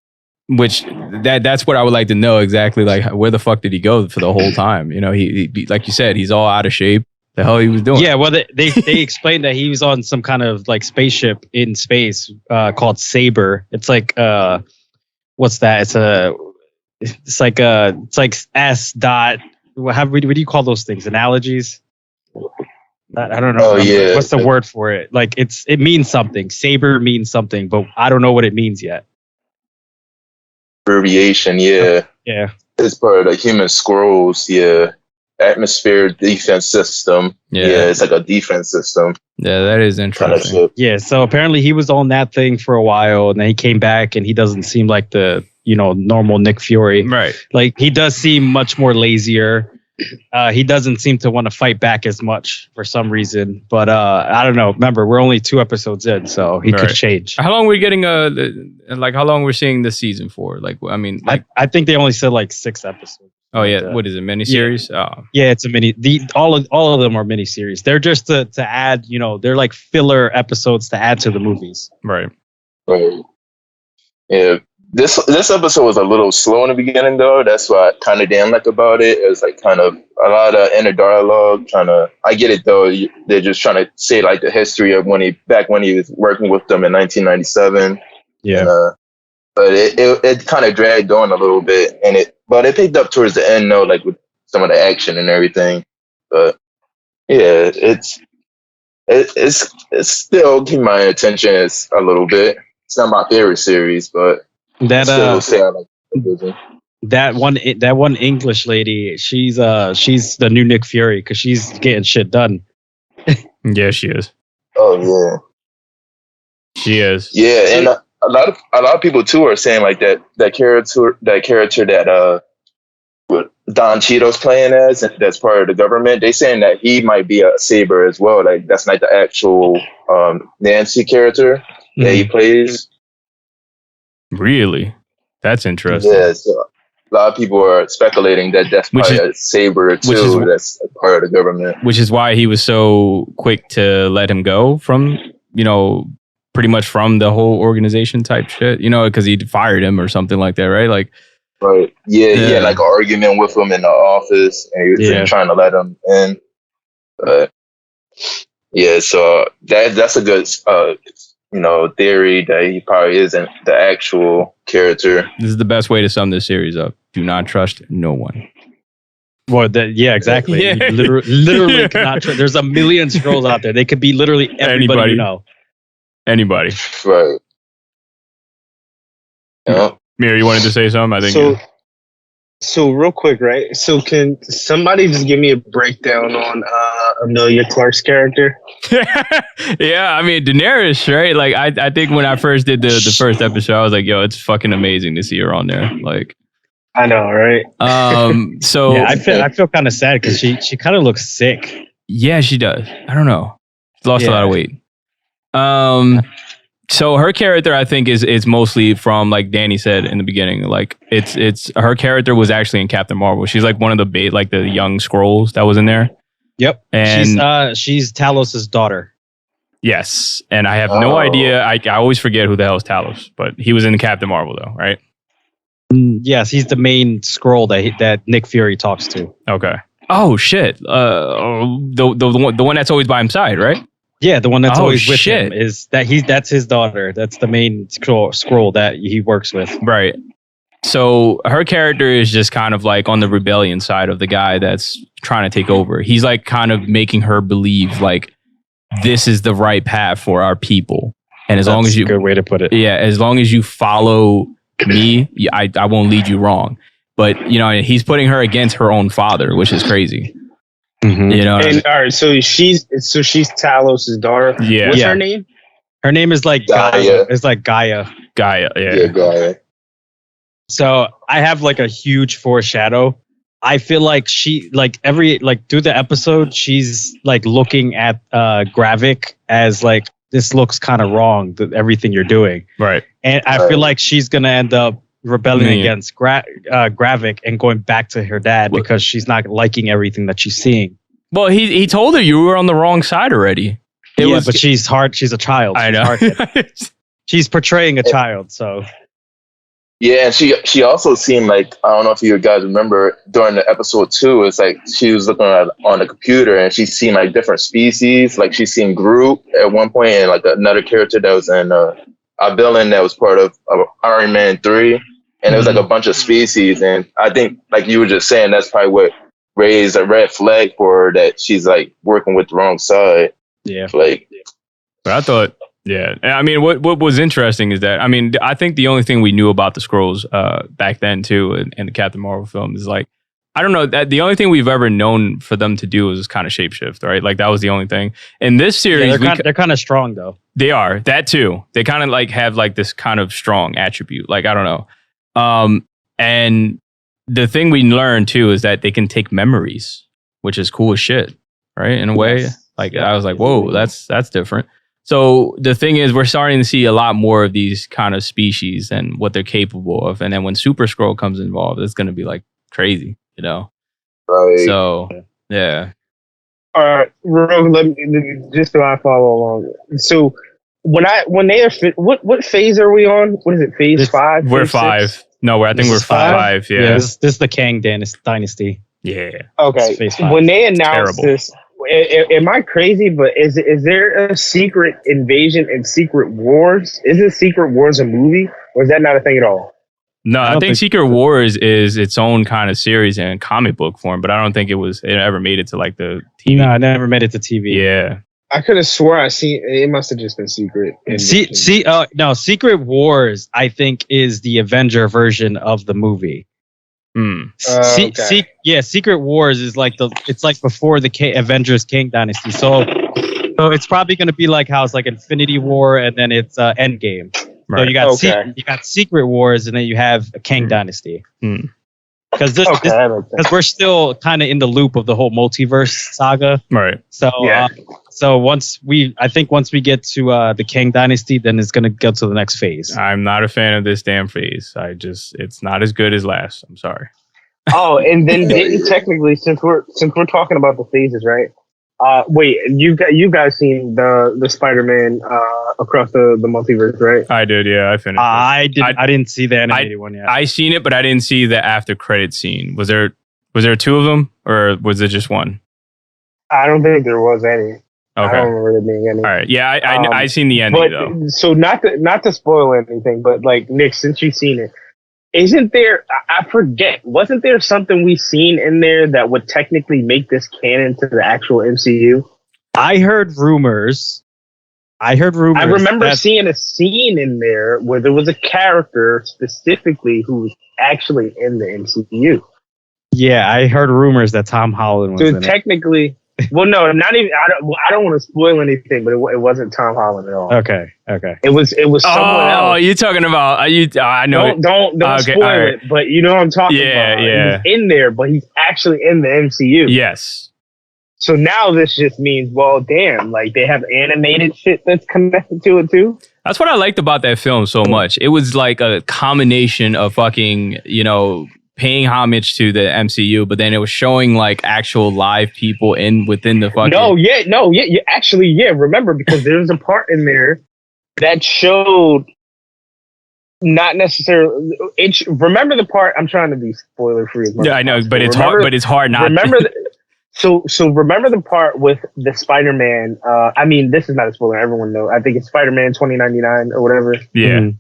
Speaker 4: Which that's what I would like to know exactly. Like, where the fuck did he go for the whole time? He like you said, he's all out of shape. The hell he was doing?
Speaker 3: Yeah, well, they explained that he was on some kind of like spaceship in space called Saber. It's like what's that? It's like S dot. What do you call those things? Analogies? I don't know.
Speaker 2: Oh yeah.
Speaker 3: What's the word for it? Like it means something. Saber means something, but I don't know what it means yet.
Speaker 2: Abbreviation, yeah.
Speaker 3: Yeah.
Speaker 2: It's part of the human Skrulls, yeah. Atmosphere defense system. Yeah, it's like a defense system.
Speaker 4: Yeah, that is interesting.
Speaker 3: Yeah, so apparently he was on that thing for a while, and then he came back, and he doesn't seem like the normal Nick Fury.
Speaker 4: Right.
Speaker 3: Like, he does seem much more lazier. He doesn't seem to want to fight back as much for some reason. But I don't know. Remember, we're only 2 episodes in, so he could change.
Speaker 4: How long are we getting? How long we're seeing this season for? Like, I mean,
Speaker 3: I think they only said like 6 episodes.
Speaker 4: Oh yeah, what is it? Miniseries?
Speaker 3: Yeah. Oh. Yeah, it's a mini. All of them are miniseries. They're just to add. They're like filler episodes to add to the movies.
Speaker 4: Right.
Speaker 2: Right. Yeah. This episode was a little slow in the beginning, though. That's what I kind of didn't like about it. It was like kind of a lot of inner dialogue. I get it though. They're just trying to say like the history of when he was working with them in 1997.
Speaker 3: Yeah.
Speaker 2: And, but it kind of dragged on a little bit, but it picked up towards the end, though, like with some of the action and everything. But yeah, it's still keeping my attention a little bit. It's not my favorite series, but
Speaker 3: that
Speaker 2: still say I like television.
Speaker 3: that one English lady, she's the new Nick Fury because she's getting shit done.
Speaker 4: Yeah, she is.
Speaker 2: Oh yeah,
Speaker 4: She is.
Speaker 2: yeah, and a lot of people too are saying like that character that what Don Cheadle's playing as, and that's part of the government. They saying that he might be a Saber as well. Like that's not the actual Nancy character that he plays.
Speaker 4: Really? That's interesting.
Speaker 2: Yeah, so a lot of people are speculating that that's probably a Saber too. That's a part of the government.
Speaker 4: Which is why he was so quick to let him go from, pretty much from the whole organization type shit, because he fired him or something like that, right? Like,
Speaker 2: right. Yeah, he had like an argument with him in the office, and he was trying to let him in. But yeah, so that's a good theory that he probably isn't the actual character.
Speaker 4: This is the best way to sum this series up. Do not trust no one.
Speaker 3: Well, exactly.
Speaker 4: Yeah.
Speaker 3: You literally cannot trust. There's a million scrolls out there. They could be literally everybody you know.
Speaker 4: Anybody.
Speaker 2: Right. Yeah.
Speaker 4: Mira, you wanted to say something? I think
Speaker 1: so. So real quick, right? So can somebody just give me a breakdown on Emilia Clarke's character?
Speaker 4: Yeah, I mean Daenerys, right? Like I think when I first did the first episode, I was like, yo, it's fucking amazing to see her on there. Like,
Speaker 1: I know, right?
Speaker 4: So
Speaker 3: yeah, I feel kind of sad because she kind of looks sick.
Speaker 4: Yeah, she does. I don't know. She's lost a lot of weight. So her character, I think, is mostly from, like Danny said in the beginning, like it's her character was actually in Captain Marvel. She's like one of the the young Skrulls that was in there.
Speaker 3: Yep, and she's Talos's daughter.
Speaker 4: Yes, and I have no idea. I always forget who the hell is Talos, but he was in Captain Marvel though, right?
Speaker 3: Yes, he's the main Skrull that Nick Fury talks to.
Speaker 4: Okay. Oh shit. The one that's always by his side, right?
Speaker 3: Yeah, the one that's always with him that's his daughter. That's the main Skrull that he works with.
Speaker 4: Right. So her character is just kind of like on the rebellion side of the guy that's trying to take over. He's like kind of making her believe like this is the right path for our people. And as long as you,
Speaker 3: good way to put it.
Speaker 4: Yeah, as long as you follow me, I won't lead you wrong. But he's putting her against her own father, which is crazy.
Speaker 3: Mm-hmm.
Speaker 1: All right, so she's Talos's daughter.
Speaker 4: Yeah.
Speaker 1: What's her name?
Speaker 3: Her name is like Gaia. It's like Gaia.
Speaker 4: Gaia, yeah.
Speaker 2: Gaia.
Speaker 3: So I have like a huge foreshadow. I feel like she through the episode, she's like looking at Gravik as like this looks kind of wrong. Everything you're doing,
Speaker 4: right?
Speaker 3: And I feel like she's gonna end up rebelling against Gravik and going back to her dad because she's not liking everything that she's seeing.
Speaker 4: Well, he told her you were on the wrong side already.
Speaker 3: But she's hard. She's a child.
Speaker 4: I know.
Speaker 3: She's portraying a child, so.
Speaker 2: Yeah, and she also seemed like, I don't know if you guys remember during the episode 2, it's like she was looking on the computer and she seen like different species. Like she seen Groot at one point and like another character that was in a villain that was part of Iron Man 3. And it was like a bunch of species. And I think, like you were just saying, that's probably what raised a red flag for her, that she's like working with the wrong side.
Speaker 3: Yeah.
Speaker 2: Like,
Speaker 4: but I thought, yeah. I mean, what was interesting is that, I mean, I think the only thing we knew about the Skrulls back then too, in the Captain Marvel film is like, I don't know, that the only thing we've ever known for them to do is kind of shapeshift, right? Like that was the only thing. In this series,
Speaker 3: they're kind of strong though.
Speaker 4: They are, that too. They kind of like have like this kind of strong attribute. Like, I don't know. And the thing we learned too is that they can take memories, which is cool as shit, right? In a way, like I was like, whoa, that's different. So the thing is, we're starting to see a lot more of these kind of species and what they're capable of. And then when Super Skrull comes involved, it's going to be like crazy,
Speaker 2: Right.
Speaker 4: So yeah.
Speaker 1: All right, let me, just so I follow along. So when they are what phase are we on? What is it? Phase 5?
Speaker 4: We're 5. No, I think we're 5. Yeah.
Speaker 3: This is the Kang dynasty.
Speaker 4: Yeah.
Speaker 1: Okay. When they announced this, am I crazy? But is there a Secret Invasion and Secret Wars? Isn't Secret Wars a movie, or is that not a thing at all?
Speaker 4: No, I think Secret Wars is its own kind of series in comic book form, but I don't think it ever made it to like the TV.
Speaker 3: No, I never made it to TV.
Speaker 4: Yeah.
Speaker 1: I could have swore I seen it. Must have just been Secret.
Speaker 3: No, Secret Wars, I think, is the Avenger version of the movie. Secret Wars is like it's like before the Avengers King Dynasty. So it's probably going to be like how it's like Infinity War and then it's Endgame. Right. So you got Secret Wars and then you have a King Dynasty. Because we're still kind of in the loop of the whole multiverse saga.
Speaker 4: Right.
Speaker 3: So once we get to the King Dynasty, then it's going to go to the next phase.
Speaker 4: I'm not a fan of this damn phase. It's not as good as last. I'm sorry.
Speaker 1: Oh, and then technically, since we're talking about the phases, right? Wait, you guys seen the Spider-Man across the multiverse, right?
Speaker 4: I did, yeah. I finished.
Speaker 3: I didn't see the animated one yet.
Speaker 4: I seen it, but I didn't see the after credit scene. Was there two of them, or was it just one?
Speaker 1: I don't think there was any.
Speaker 4: Okay.
Speaker 1: I don't remember there being any.
Speaker 4: All right. Yeah, I seen the ending though.
Speaker 1: So not to spoil anything, but like Nick, since you've seen it, isn't there? I forget. Wasn't there something we seen in there that would technically make this canon to the actual MCU?
Speaker 3: I heard rumors. I remember seeing a scene in there where there was a character specifically who was actually in the MCU. Yeah, I heard rumors that Tom Holland was in it.
Speaker 1: So technically, well, no, not even. I don't want to spoil anything, but it wasn't Tom Holland at all.
Speaker 3: Okay.
Speaker 1: It was someone else.
Speaker 4: Oh, you're talking about I know.
Speaker 1: Don't spoil it, but you know what I'm talking about.
Speaker 4: Yeah.
Speaker 1: He's in there, but he's actually in the MCU.
Speaker 4: Yes.
Speaker 1: So now this just means, well, damn, like they have animated shit that's connected to it too.
Speaker 4: That's what I liked about that film so much. It was like a combination of fucking, paying homage to the MCU, but then it was showing like actual live people within the fucking.
Speaker 1: Remember, because there's a part in there that showed not necessarily. Remember the part? I'm trying to be spoiler free.
Speaker 4: Yeah, I know, but it's hard. But it's hard not.
Speaker 1: Remember. So remember the part with the Spider-Man. I mean, this is not a spoiler. Everyone knows. I think it's Spider-Man 2099 or whatever.
Speaker 4: Yeah.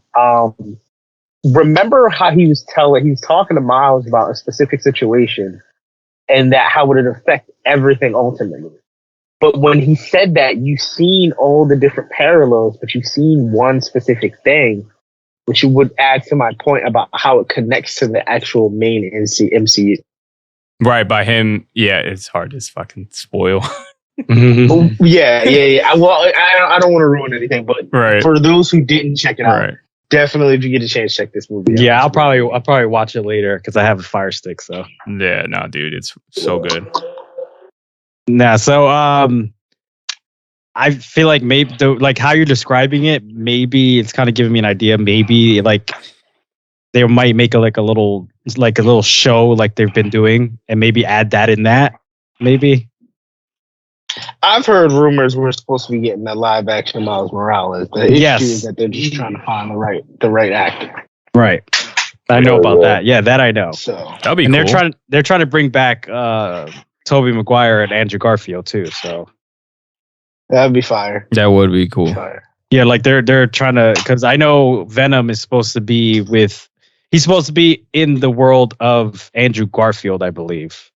Speaker 1: Remember how he was talking to Miles about a specific situation and that how would it affect everything ultimately. But when he said that, you've seen all the different parallels, but you've seen one specific thing, which would add to my point about how it connects to the actual main MCU.
Speaker 4: Right, by him, yeah, it's hard to fucking spoil.
Speaker 1: Yeah. Well, I don't want to ruin anything, but for those who didn't check it out, definitely if you get a chance, check this movie out.
Speaker 3: Yeah, I'll probably watch it later because I have a Fire Stick. So
Speaker 4: yeah, no, dude, it's so good.
Speaker 3: Nah, so I feel like maybe like how you're describing it, maybe it's kind of giving me an idea. Maybe like they might make a little show like they've been doing, and maybe add that in that. Maybe.
Speaker 1: I've heard rumors we're supposed to be getting a live action Miles Morales. The issue is that they're just trying to find the right actor.
Speaker 3: Right. I know about that. Yeah, that I know.
Speaker 1: So
Speaker 4: that'll be
Speaker 3: cool. They're trying to bring back Tobey Maguire and Andrew Garfield too. So
Speaker 1: that'd be fire.
Speaker 4: That would be cool.
Speaker 1: Fire.
Speaker 3: Yeah, like they're trying to, because I know Venom is supposed to be he's supposed to be in the world of Andrew Garfield, I believe.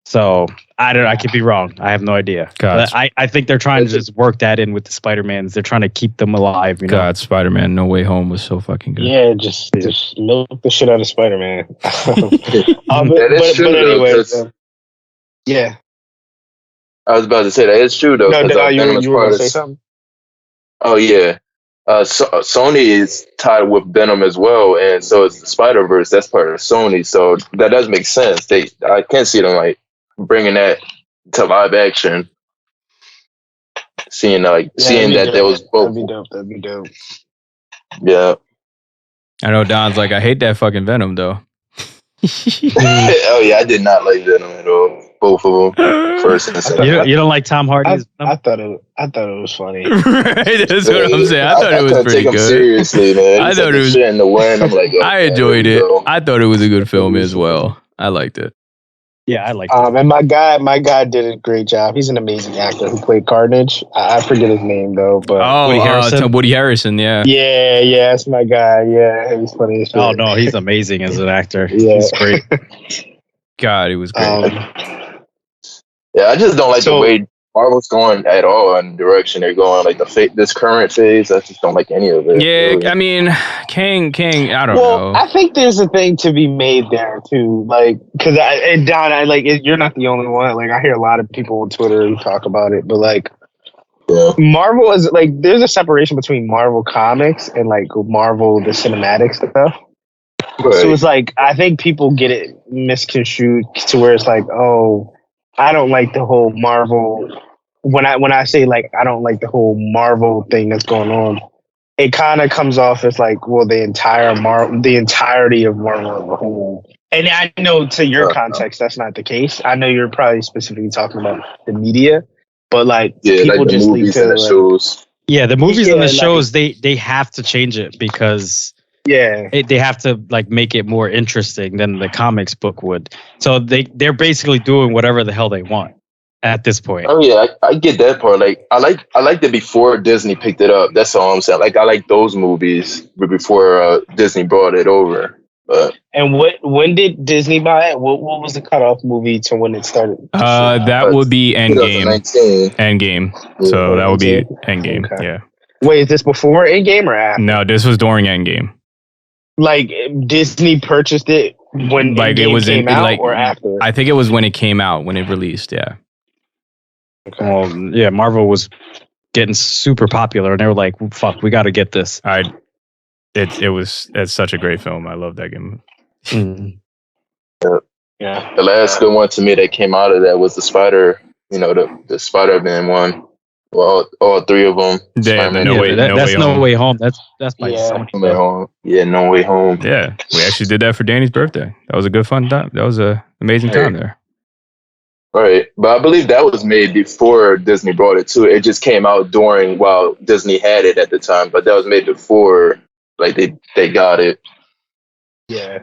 Speaker 3: So I could be wrong. I have no idea. I think they're trying to just work that in with the Spider-Mans. They're trying to keep them alive. God,
Speaker 4: Spider-Man No Way Home was so fucking good.
Speaker 1: Yeah, just milk the shit out of Spider-Man.
Speaker 2: That is true,
Speaker 1: anyway, yeah.
Speaker 2: I was about to say that it's true though.
Speaker 1: No, you were going to say something?
Speaker 2: Oh yeah. Sony is tied with Venom as well, and so it's the Spider-Verse. That's part of Sony, so that does make sense. I can't see them like bringing that to live action. Seeing that there was both.
Speaker 1: That'd be dope.
Speaker 2: Yeah.
Speaker 4: I know Don's like, I hate that fucking Venom though.
Speaker 2: Oh yeah, I did not like Venom at all. Both of them, first and second.
Speaker 3: You don't like Tom Hardy?
Speaker 1: I thought it was funny.
Speaker 4: Right, that's what I'm saying. I thought it was pretty good.
Speaker 2: Seriously, man.
Speaker 4: I thought it was.
Speaker 2: In the wind. I'm like,
Speaker 4: I enjoyed it. I thought it was a good film as well. I liked it.
Speaker 3: Yeah, I liked it.
Speaker 1: And my guy did a great job. He's an amazing actor who played Carnage. I forget his name though, but
Speaker 4: Woody Harrelson. Yeah.
Speaker 1: Yeah, that's my guy. Yeah, he's funny as shit.
Speaker 3: Oh no, he's amazing as an actor.
Speaker 1: Yeah.
Speaker 3: He's great.
Speaker 4: God, he was great.
Speaker 2: Yeah, I just don't like the way Marvel's going at all in the direction they're going. Like this current phase, I just don't like any of it.
Speaker 4: Yeah,
Speaker 2: really.
Speaker 4: I mean, King, I don't
Speaker 1: Well,
Speaker 4: know.
Speaker 1: I think there's a thing to be made there too, like because Don, you're not the only one. Like I hear a lot of people on Twitter who talk about it, but like
Speaker 2: Yeah.
Speaker 1: Marvel is like there's a separation between Marvel comics and like Marvel the cinematic stuff.
Speaker 2: Right.
Speaker 1: So it's like I think people get it misconstrued to where it's like, oh, I don't like the whole Marvel. When I say like I don't like the whole Marvel thing that's going on, it kind of comes off as like, well, the entirety of Marvel as a whole. And I know to your context that's not the case. I know you're probably specifically talking about the media, but like
Speaker 2: Yeah,
Speaker 1: people
Speaker 2: like the
Speaker 1: just leave
Speaker 2: movies
Speaker 1: to
Speaker 2: and the
Speaker 1: like,
Speaker 2: shows.
Speaker 3: Yeah, the movies and the
Speaker 1: Yeah, like-
Speaker 3: shows they have to change it because
Speaker 1: yeah.
Speaker 3: they have to like make it more interesting than the comics book would. So they're basically doing whatever the hell they want at this point.
Speaker 2: Oh yeah, I get that part. Like I liked it before Disney picked it up. That's all I'm saying. Like I like those movies before Disney brought it over. But
Speaker 1: And when did Disney buy it? What was the cutoff movie to when it started?
Speaker 4: That would be Endgame.
Speaker 2: 2019.
Speaker 4: Endgame. So that would be Endgame.
Speaker 1: Okay.
Speaker 4: Yeah.
Speaker 1: Wait, is this before Endgame or after?
Speaker 4: No, this was during Endgame.
Speaker 1: Like Disney purchased it when
Speaker 4: Like it
Speaker 1: Endgame
Speaker 4: was
Speaker 1: came
Speaker 4: in
Speaker 1: out
Speaker 4: like
Speaker 1: or after?
Speaker 4: I think it was when it came out, when it released. Yeah.
Speaker 3: Well, yeah, Marvel was getting super popular, and they were like, "Fuck, we got to get this."
Speaker 4: It's such a great film. I love that game.
Speaker 1: Yeah.
Speaker 2: The last good one to me that came out of that was the Spider. You know, the Spider-Man one. Well, all three of them.
Speaker 4: Yeah,
Speaker 2: Spider-Man
Speaker 4: No Way- No
Speaker 3: that's
Speaker 4: Way
Speaker 3: No
Speaker 4: Home.
Speaker 3: Way Home. That's by
Speaker 1: Yeah.
Speaker 3: Sony.
Speaker 2: No Way Home. Yeah, No Way Home.
Speaker 4: Yeah, we actually did that for Danny's birthday. That was a good fun time. That was a amazing time there.
Speaker 2: Right, but I believe that was made before Disney brought it too. It just came out during while Disney had it at the time, but that was made before like they got it.
Speaker 1: Yeah.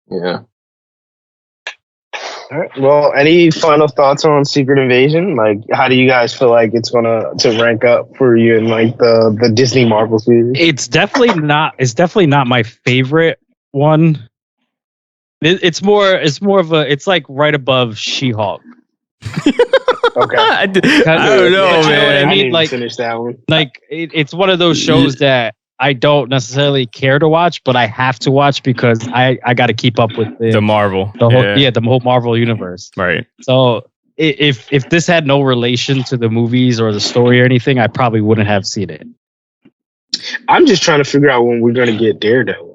Speaker 2: Yeah.
Speaker 1: All right. Well, any final thoughts on Secret Invasion? Like, how do you guys feel like it's gonna to rank up for you in like the Disney Marvel series?
Speaker 3: It's definitely not my favorite one. It's more of a. It's like right above She-Hulk.
Speaker 1: Okay.
Speaker 4: I don't know,
Speaker 3: Yeah, you know what I
Speaker 4: man.
Speaker 3: mean?
Speaker 1: I didn't
Speaker 3: like-
Speaker 1: finish that one.
Speaker 3: Like it's one of those shows that I don't necessarily care to watch, but I have to watch because I got to keep up with
Speaker 4: The Marvel.
Speaker 3: the whole Marvel universe.
Speaker 4: Right.
Speaker 3: So if this had no relation to the movies or the story or anything, I probably wouldn't have seen it.
Speaker 1: I'm just trying to figure out when we're gonna get Daredevil.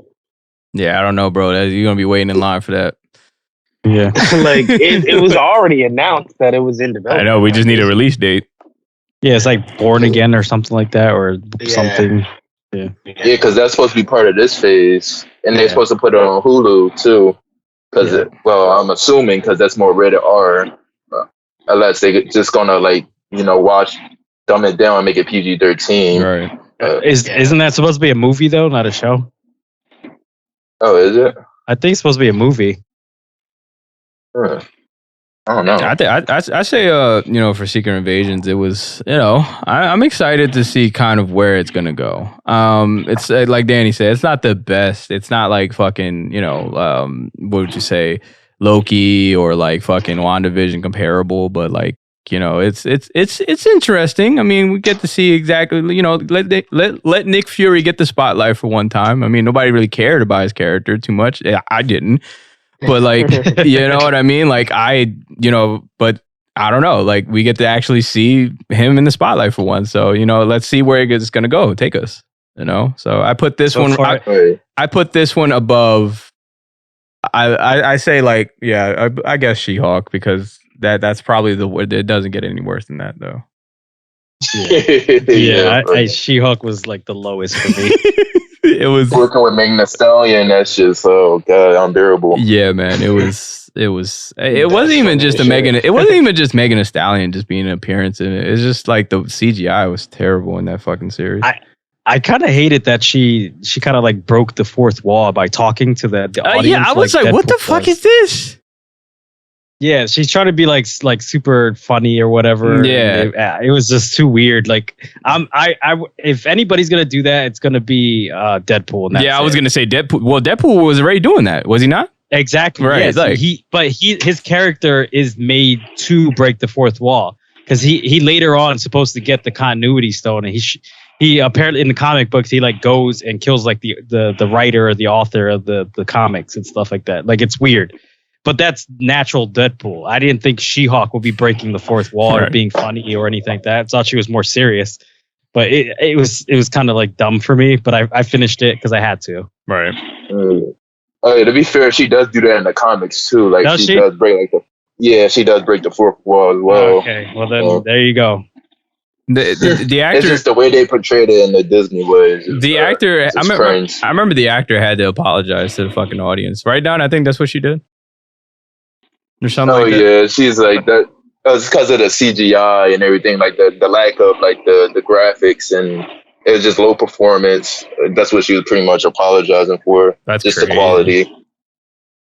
Speaker 4: Yeah, I don't know, bro. You're gonna be waiting in line for that.
Speaker 3: Yeah.
Speaker 1: Like it was already announced that it was in development.
Speaker 4: I know. We just need a release date.
Speaker 3: Yeah, it's like Born Again or something like that, or
Speaker 1: Yeah.
Speaker 3: something.
Speaker 2: Yeah, because that's supposed to be part of this phase, and they're supposed to put it on Hulu too. Because, I'm assuming because that's more rated R, unless they just gonna dumb it down and make it PG-13.
Speaker 4: Right.
Speaker 3: Isn't that supposed to be a movie though, not a show?
Speaker 2: Oh, is it?
Speaker 3: I think it's supposed to be a movie.
Speaker 2: I don't know.
Speaker 4: I say, for Secret Invasions, it was, I'm excited to see kind of where it's gonna go. It's like Danny said, it's not the best. It's not like fucking, what would you say, Loki or like fucking WandaVision comparable, but like, it's interesting. I mean, we get to see exactly, let Nick Fury get the spotlight for one time. I mean, nobody really cared about his character too much. I didn't. But like, you know what I mean? Like but I don't know. Like we get to actually see him in the spotlight for once. So, let's see where it's going to go. Take us, So I put this one, I put this one above. I say like, I guess She-Hulk because that's probably it doesn't get any worse than that though.
Speaker 3: Yeah, She-Hulk was like the lowest for me.
Speaker 4: It was
Speaker 2: working with Megan Thee Stallion. That's just unbearable.
Speaker 4: Yeah, man. It wasn't even just It wasn't even just Megan Thee Stallion just being an appearance in it. It's just like the CGI was terrible in that fucking series.
Speaker 3: I kind of hated that she kind of like broke the fourth wall by talking to the audience.
Speaker 4: Yeah, I was like, what the fuck is this?
Speaker 3: Yeah, she's trying to be like super funny or whatever.
Speaker 4: Yeah,
Speaker 3: it was just too weird. Like, if anybody's gonna do that, it's gonna be Deadpool.
Speaker 4: I was gonna say Deadpool. Well, Deadpool was already doing that, was he not?
Speaker 3: Exactly.
Speaker 4: Right,
Speaker 3: Yes.
Speaker 4: like-
Speaker 3: His character is made to break the fourth wall because he later on is supposed to get the continuity stone, and he apparently in the comic books he like goes and kills like the writer or the author of the comics and stuff like that. Like it's weird. But that's natural Deadpool. I didn't think She-Hulk would be breaking the fourth wall or being funny or anything like that. I thought she was more serious. But it was kind of like dumb for me, but I finished it because I had to.
Speaker 4: Right.
Speaker 2: Oh yeah, to be fair, she does do that in the comics too. Like
Speaker 3: Does she?
Speaker 2: does break she does break the fourth wall as well.
Speaker 3: Okay, well then there you go.
Speaker 4: The actor,
Speaker 2: It's just the way they portrayed it in the Disney way.
Speaker 4: the actor.
Speaker 2: it's
Speaker 4: I remember the actor had to apologize to the fucking audience. Right, Don? I think that's what she did. Or something like that.
Speaker 2: Yeah, she's like that. It's because of the CGI and everything, like the lack of like the graphics, and it was just low performance. That's what she was pretty much apologizing for.
Speaker 4: That's
Speaker 2: just
Speaker 4: crazy.
Speaker 2: the quality.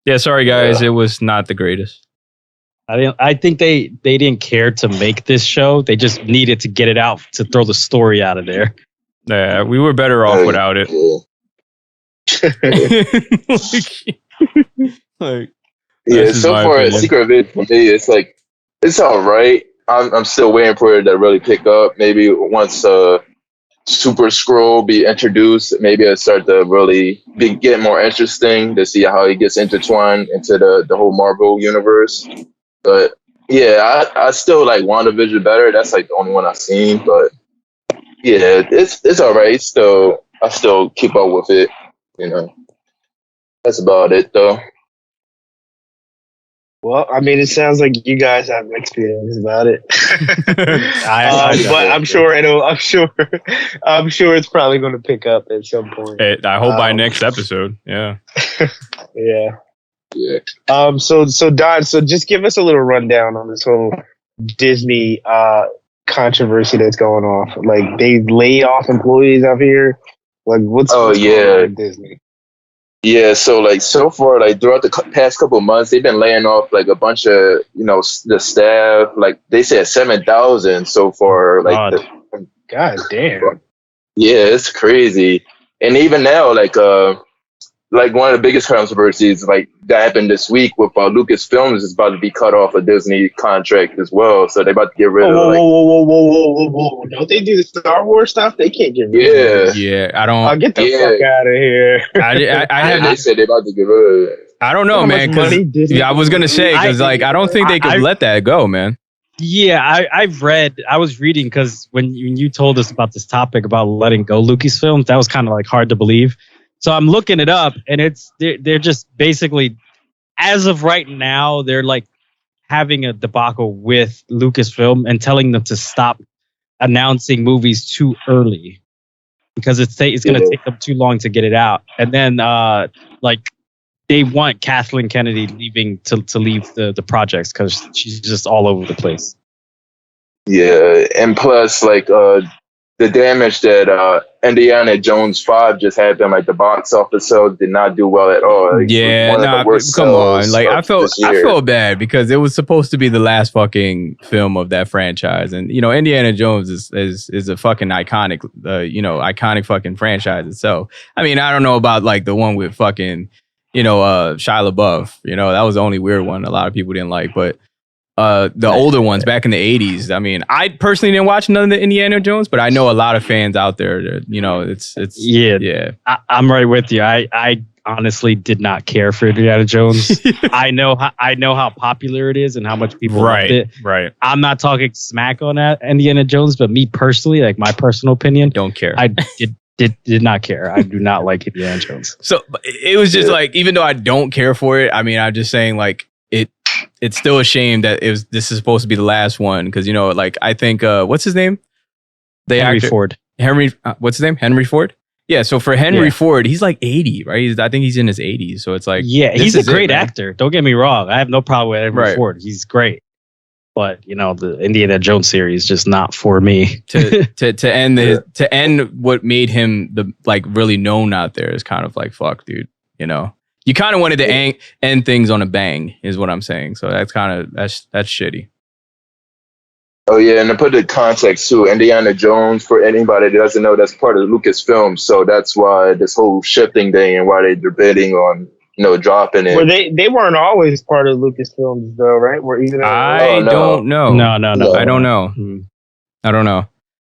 Speaker 4: Yeah, sorry guys,
Speaker 2: Yeah.
Speaker 4: it was not the greatest.
Speaker 3: I think they didn't care to make this show. They just needed to get it out to throw the story out of there.
Speaker 4: Yeah, we were better off without it. Like,
Speaker 2: Yeah,
Speaker 4: That's
Speaker 2: so
Speaker 4: my
Speaker 2: far,
Speaker 4: opinion.
Speaker 2: Secret Invasion for me, it's like it's all right. I'm still waiting for it to really pick up. Maybe once Super Scroll be introduced, maybe it'll start to really get more interesting to see how it gets intertwined into the whole Marvel universe. But yeah, I still like WandaVision better. That's like the only one I've seen. But yeah, it's all right. Still, I still keep up with it. You know, that's about it though.
Speaker 1: Well, I mean, it sounds like you guys have mixed feelings about it. But I'm sure I'm sure it's probably going to pick up at some point.
Speaker 4: I hope by next episode. Yeah.
Speaker 1: Yeah.
Speaker 2: Yeah.
Speaker 1: So Don, so just give us a little rundown on this whole Disney controversy that's going off. Like they laid off employees out here. Like what's going on with Disney?
Speaker 2: Yeah, so like so far, like throughout the past couple of months, they've been laying off like a bunch of the staff. Like they said 7,000 so far. Like
Speaker 1: God damn.
Speaker 2: Yeah, it's crazy. And even now, like one of the biggest controversies like that happened this week with Lucasfilm is about to be cut off a Disney contract as well. So they're about to get rid of
Speaker 1: whoa. Don't they do the Star Wars stuff? They can't get rid of it.
Speaker 4: Yeah, I don't.
Speaker 1: I'll get the fuck out of here.
Speaker 2: They said they're about to get rid of it.
Speaker 4: I don't know, man. I was gonna say because I don't think they could let that go, man.
Speaker 3: Yeah, I was reading because when you told us about this topic about letting go Lucasfilm, that was kind of like hard to believe. So I'm looking it up, and they're just basically, as of right now, they're like having a debacle with Lucasfilm and telling them to stop announcing movies too early because it's going to take them too long to get it out. And then like they want Kathleen Kennedy leaving to leave the projects because she's just all over the place.
Speaker 2: Yeah, and plus like the damage that Indiana Jones 5 just happened, like the box office sales did not do well at all. Like,
Speaker 4: come on. Like I felt bad because it was supposed to be the last fucking film of that franchise, and Indiana Jones is a fucking iconic, iconic fucking franchise itself. I mean, I don't know about like the one with fucking, Shia LaBeouf. That was the only weird one a lot of people didn't like, but. The older ones back in the 80s. I mean, I personally didn't watch none of the Indiana Jones, but I know a lot of fans out there that,
Speaker 3: I'm right with you. I honestly did not care for Indiana Jones. I know how popular it is and how much people loved it.
Speaker 4: Right.
Speaker 3: I'm not talking smack on that Indiana Jones, but me personally, like my personal opinion,
Speaker 4: don't care.
Speaker 3: I did not care. I do not like Indiana Jones.
Speaker 4: So it was just like, even though I don't care for it, I mean, I'm just saying like it's still a shame that this is supposed to be the last one because like I think what's his name?
Speaker 3: Henry Ford.
Speaker 4: What's his name? Henry Ford. Yeah. So for Henry Ford, he's like 80, right? I think he's in his 80s. So it's like
Speaker 3: he's a great actor. Don't get me wrong. I have no problem with Henry Ford. He's great. But the Indiana Jones series is just not for me. to end what made him the like really known out there is kind of like fuck, dude. You kind of wanted to end things on a bang, is what I'm saying. So that's shitty.
Speaker 2: Oh yeah, and to put the context too, Indiana Jones, for anybody that doesn't know, that's part of Lucasfilm. So that's why this whole shifting thing and why they're debating on dropping it.
Speaker 1: Were they weren't always part of Lucasfilms though, right? Were even
Speaker 4: I don't know.
Speaker 3: No.
Speaker 4: I don't know. I don't know.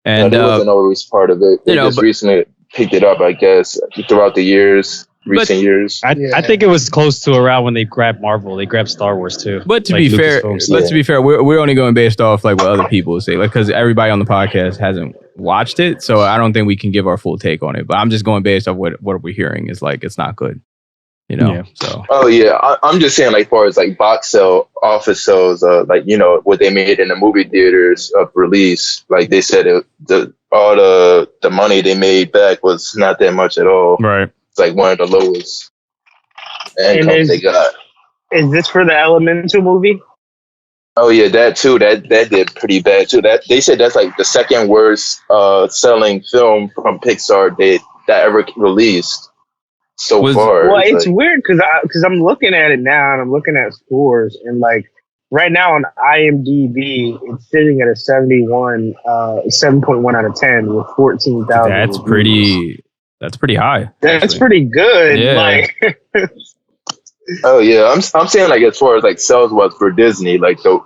Speaker 4: And
Speaker 2: they wasn't always part of it. They just recently picked it up, I guess, throughout the years. Recent years.
Speaker 3: I think it was close to around when they grabbed Marvel. They grabbed Star Wars too.
Speaker 4: But to be fair, we're only going based off like what other people say, like because everybody on the podcast hasn't watched it, so I don't think we can give our full take on it. But I'm just going based off what we're hearing is like it's not good, So.
Speaker 2: Oh yeah, I'm just saying like far as like box sale, office sales, like what they made in the movie theaters of release. Like they said, all the money they made back was not that much at all.
Speaker 4: Right.
Speaker 2: It's like one of the lowest incomes they got.
Speaker 1: Is this for the Elemental movie?
Speaker 2: Oh yeah, that too. That did pretty bad too. That they said that's like the second worst selling film from Pixar that ever released so far.
Speaker 1: Well, it's weird because I'm looking at it now and I'm looking at scores and like right now on IMDb it's sitting at a 7.1 out of 10 with 14,000.
Speaker 4: That's pretty high.
Speaker 1: That's pretty good.
Speaker 4: Yeah.
Speaker 1: Like,
Speaker 2: oh yeah, I'm saying like as far as like sales was for Disney, like the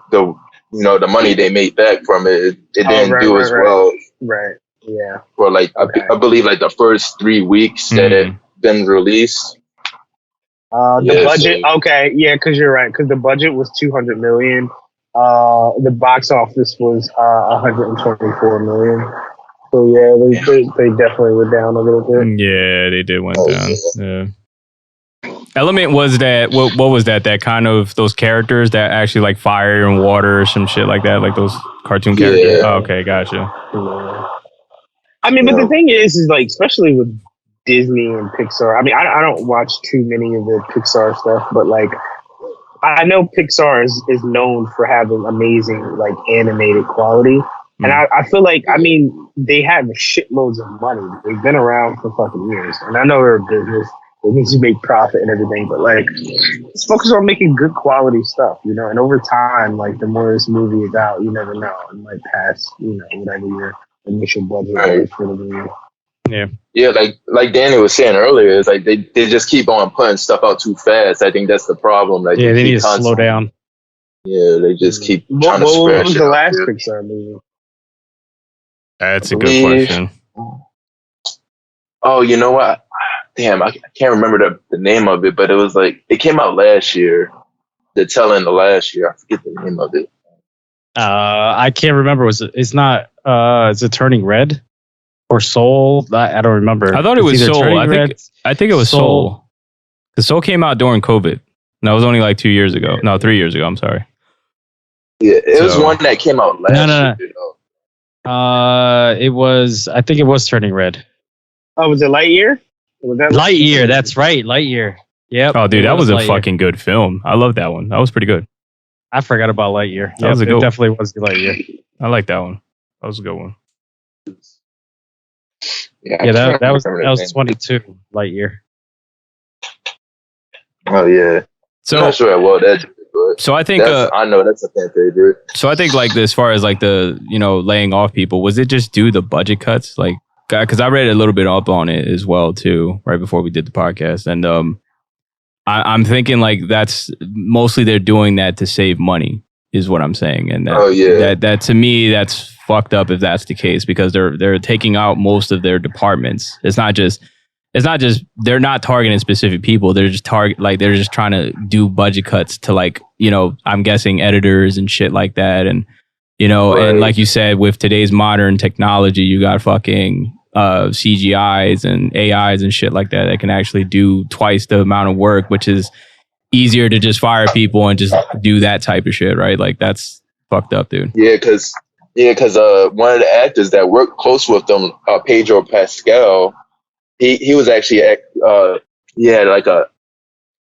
Speaker 2: money they made back from it didn't do as well.
Speaker 1: Right. Yeah.
Speaker 2: For like I believe like the first 3 weeks that it been released.
Speaker 1: The budget. Okay. Yeah, because you're right. Because the budget was $200 million. The box office was $124 million. So yeah, they definitely were down a little bit.
Speaker 4: Yeah, they did went down. Yeah. Element was that what was that? That kind of those characters that actually like fire and water or some shit like that, like those cartoon characters. Oh, okay, gotcha.
Speaker 1: Yeah. I mean, but the thing is like especially with Disney and Pixar. I mean, I don't watch too many of the Pixar stuff, but like I know Pixar is known for having amazing like animated quality. And I feel like, I mean, they have shitloads of money. They've been around for fucking years. And I know they're a business. They need to make profit and everything. But, like, let's focus on making good quality stuff, And over time, like, the more this movie is out, you never know. It might pass, whatever your initial budget is for the movie.
Speaker 4: Yeah.
Speaker 2: Yeah, like Danny was saying earlier, it's like they just keep on putting stuff out too fast. I think that's the problem. Like,
Speaker 3: they need to slow down.
Speaker 2: Yeah, they just keep trying to
Speaker 1: What
Speaker 2: spread
Speaker 1: was
Speaker 2: shit
Speaker 1: the
Speaker 2: out
Speaker 1: last
Speaker 2: there.
Speaker 1: Pixar movie?
Speaker 4: That's a good question.
Speaker 2: Oh, you know what? Damn, I can't remember the name of it, but it was like it came out last year. The tail end of last year. I forget the name of it.
Speaker 3: I can't remember. Is it Turning Red or Soul? I don't remember.
Speaker 4: I thought it was
Speaker 3: either
Speaker 4: Soul.
Speaker 3: Turning
Speaker 4: I think it was Soul. Because Soul came out during COVID. And that was only like 2 years ago. No, 3 years ago. I'm sorry.
Speaker 2: Yeah, it was one that came out last year.
Speaker 3: I think it was Turning Red.
Speaker 1: Oh, was it Lightyear? Was that
Speaker 3: Lightyear, that's right, Lightyear. Yep.
Speaker 4: Oh, dude, that was a fucking good film. I love that one. That was pretty good.
Speaker 3: I forgot about Lightyear.
Speaker 4: That was a good one.
Speaker 3: It definitely was Lightyear.
Speaker 4: I like that one. That was a good one.
Speaker 3: Yeah, that was 22, Lightyear.
Speaker 2: Oh yeah.
Speaker 4: So
Speaker 2: I'm not sure how well that did, but
Speaker 4: so I think
Speaker 2: I know that's a fan favorite.
Speaker 4: So I think like as far as like the laying off people, was it just due to the budget cuts? Like, because I read a little bit up on it as well too, right before we did the podcast, and I'm thinking like that's mostly they're doing that to save money, is what I'm saying, and that to me that's fucked up if that's the case, because they're taking out most of their departments. It's not just they're not targeting specific people. They're just they're just trying to do budget cuts to like, I'm guessing editors and shit like that. And, right. And like you said, with today's modern technology, you got fucking CGIs and AIs and shit like that can actually do twice the amount of work, which is easier to just fire people and just do that type of shit, right? Like that's fucked up, dude.
Speaker 2: Yeah, because one of the actors that worked close with them, Pedro Pascal, he was actually he had like a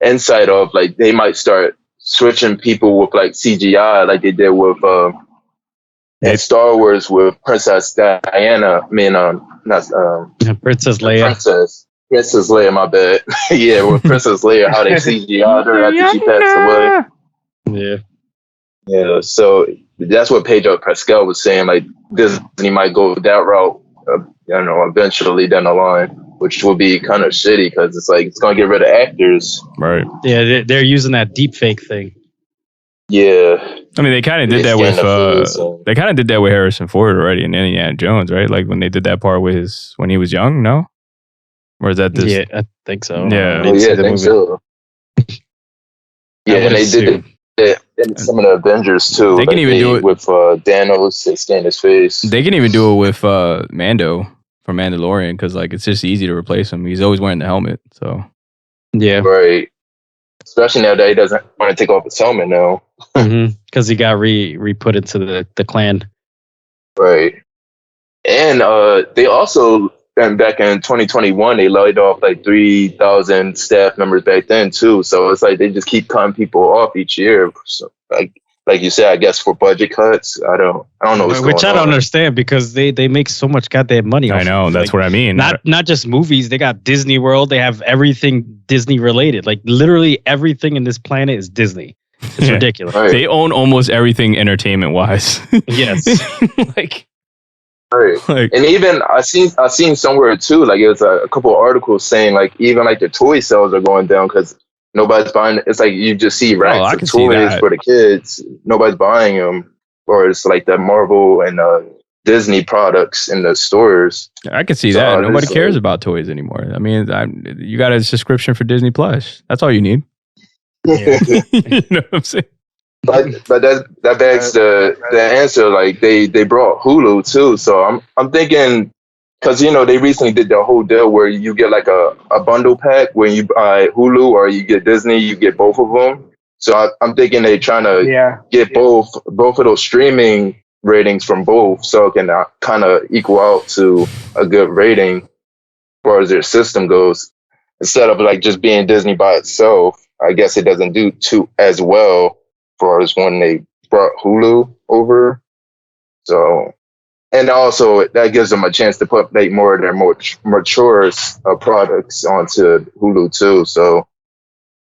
Speaker 2: insight of like they might start switching people with like CGI like they did with in Star Wars with Princess Diana. I mean, not
Speaker 3: Princess Leia.
Speaker 2: Princess Leia, my bad. Yeah, with Princess Leia, how they CGI'd her after she passed away. Yeah. So that's what Pedro Pascal was saying. Like Disney might go that route, eventually down the line. which will be kind of shitty because it's like it's gonna get rid of actors.
Speaker 4: Right.
Speaker 3: Yeah, they're using that deep fake thing.
Speaker 2: Yeah,
Speaker 4: I mean, they kind of did that with they kind of did that with Harrison Ford already in Indiana Jones, right? Like when they did that part with when he was young. No, or is that this?
Speaker 3: Yeah, I think so.
Speaker 4: Yeah.
Speaker 2: I think so. Yeah, and they did it in some of the Avengers too.
Speaker 4: They can even do it
Speaker 2: with Thanos. They scan his face.
Speaker 4: They can even do it with Mando from Mandalorian because like it's just easy to replace him. He's always wearing the helmet, so
Speaker 3: yeah,
Speaker 2: right. Especially now that he doesn't want to take off his helmet now,
Speaker 3: because he got re-put into the clan.
Speaker 2: Right, and they also. And back in 2021, they laid off like 3,000 staff members back then too. So it's like they just keep cutting people off each year. So like you said, I guess for budget cuts. I don't know what's
Speaker 3: Which
Speaker 2: going
Speaker 3: I don't
Speaker 2: on.
Speaker 3: understand because they make so much goddamn money.
Speaker 4: I know that's what I mean.
Speaker 3: Not just movies. They got Disney World. They have everything Disney related. Like literally everything in this planet is Disney. It's ridiculous.
Speaker 2: Right.
Speaker 4: They own almost everything entertainment wise.
Speaker 3: Yes.
Speaker 4: like.
Speaker 2: Right. And even I seen somewhere too, like it was a couple of articles saying like even like the toy sales are going down because nobody's buying. It's like you just see racks of toys for the kids. Nobody's buying them, or it's like the Marvel and Disney products in the stores.
Speaker 4: I can see that. Nobody cares about toys anymore. I mean, you got a subscription for Disney Plus. That's all you need.
Speaker 3: Yeah.
Speaker 4: You know what I'm saying?
Speaker 2: But that begs the answer. Like they brought Hulu too, so I'm thinking because they recently did the whole deal where you get like a bundle pack when you buy Hulu or you get Disney, you get both of them. So I'm thinking they're trying to get both of those streaming ratings from both, so it can kind of equal out to a good rating as far as their system goes. Instead of like just being Disney by itself, I guess it doesn't do too as well. Far as when they brought Hulu over. So, and also that gives them a chance to put like more of their more mature products onto Hulu too. So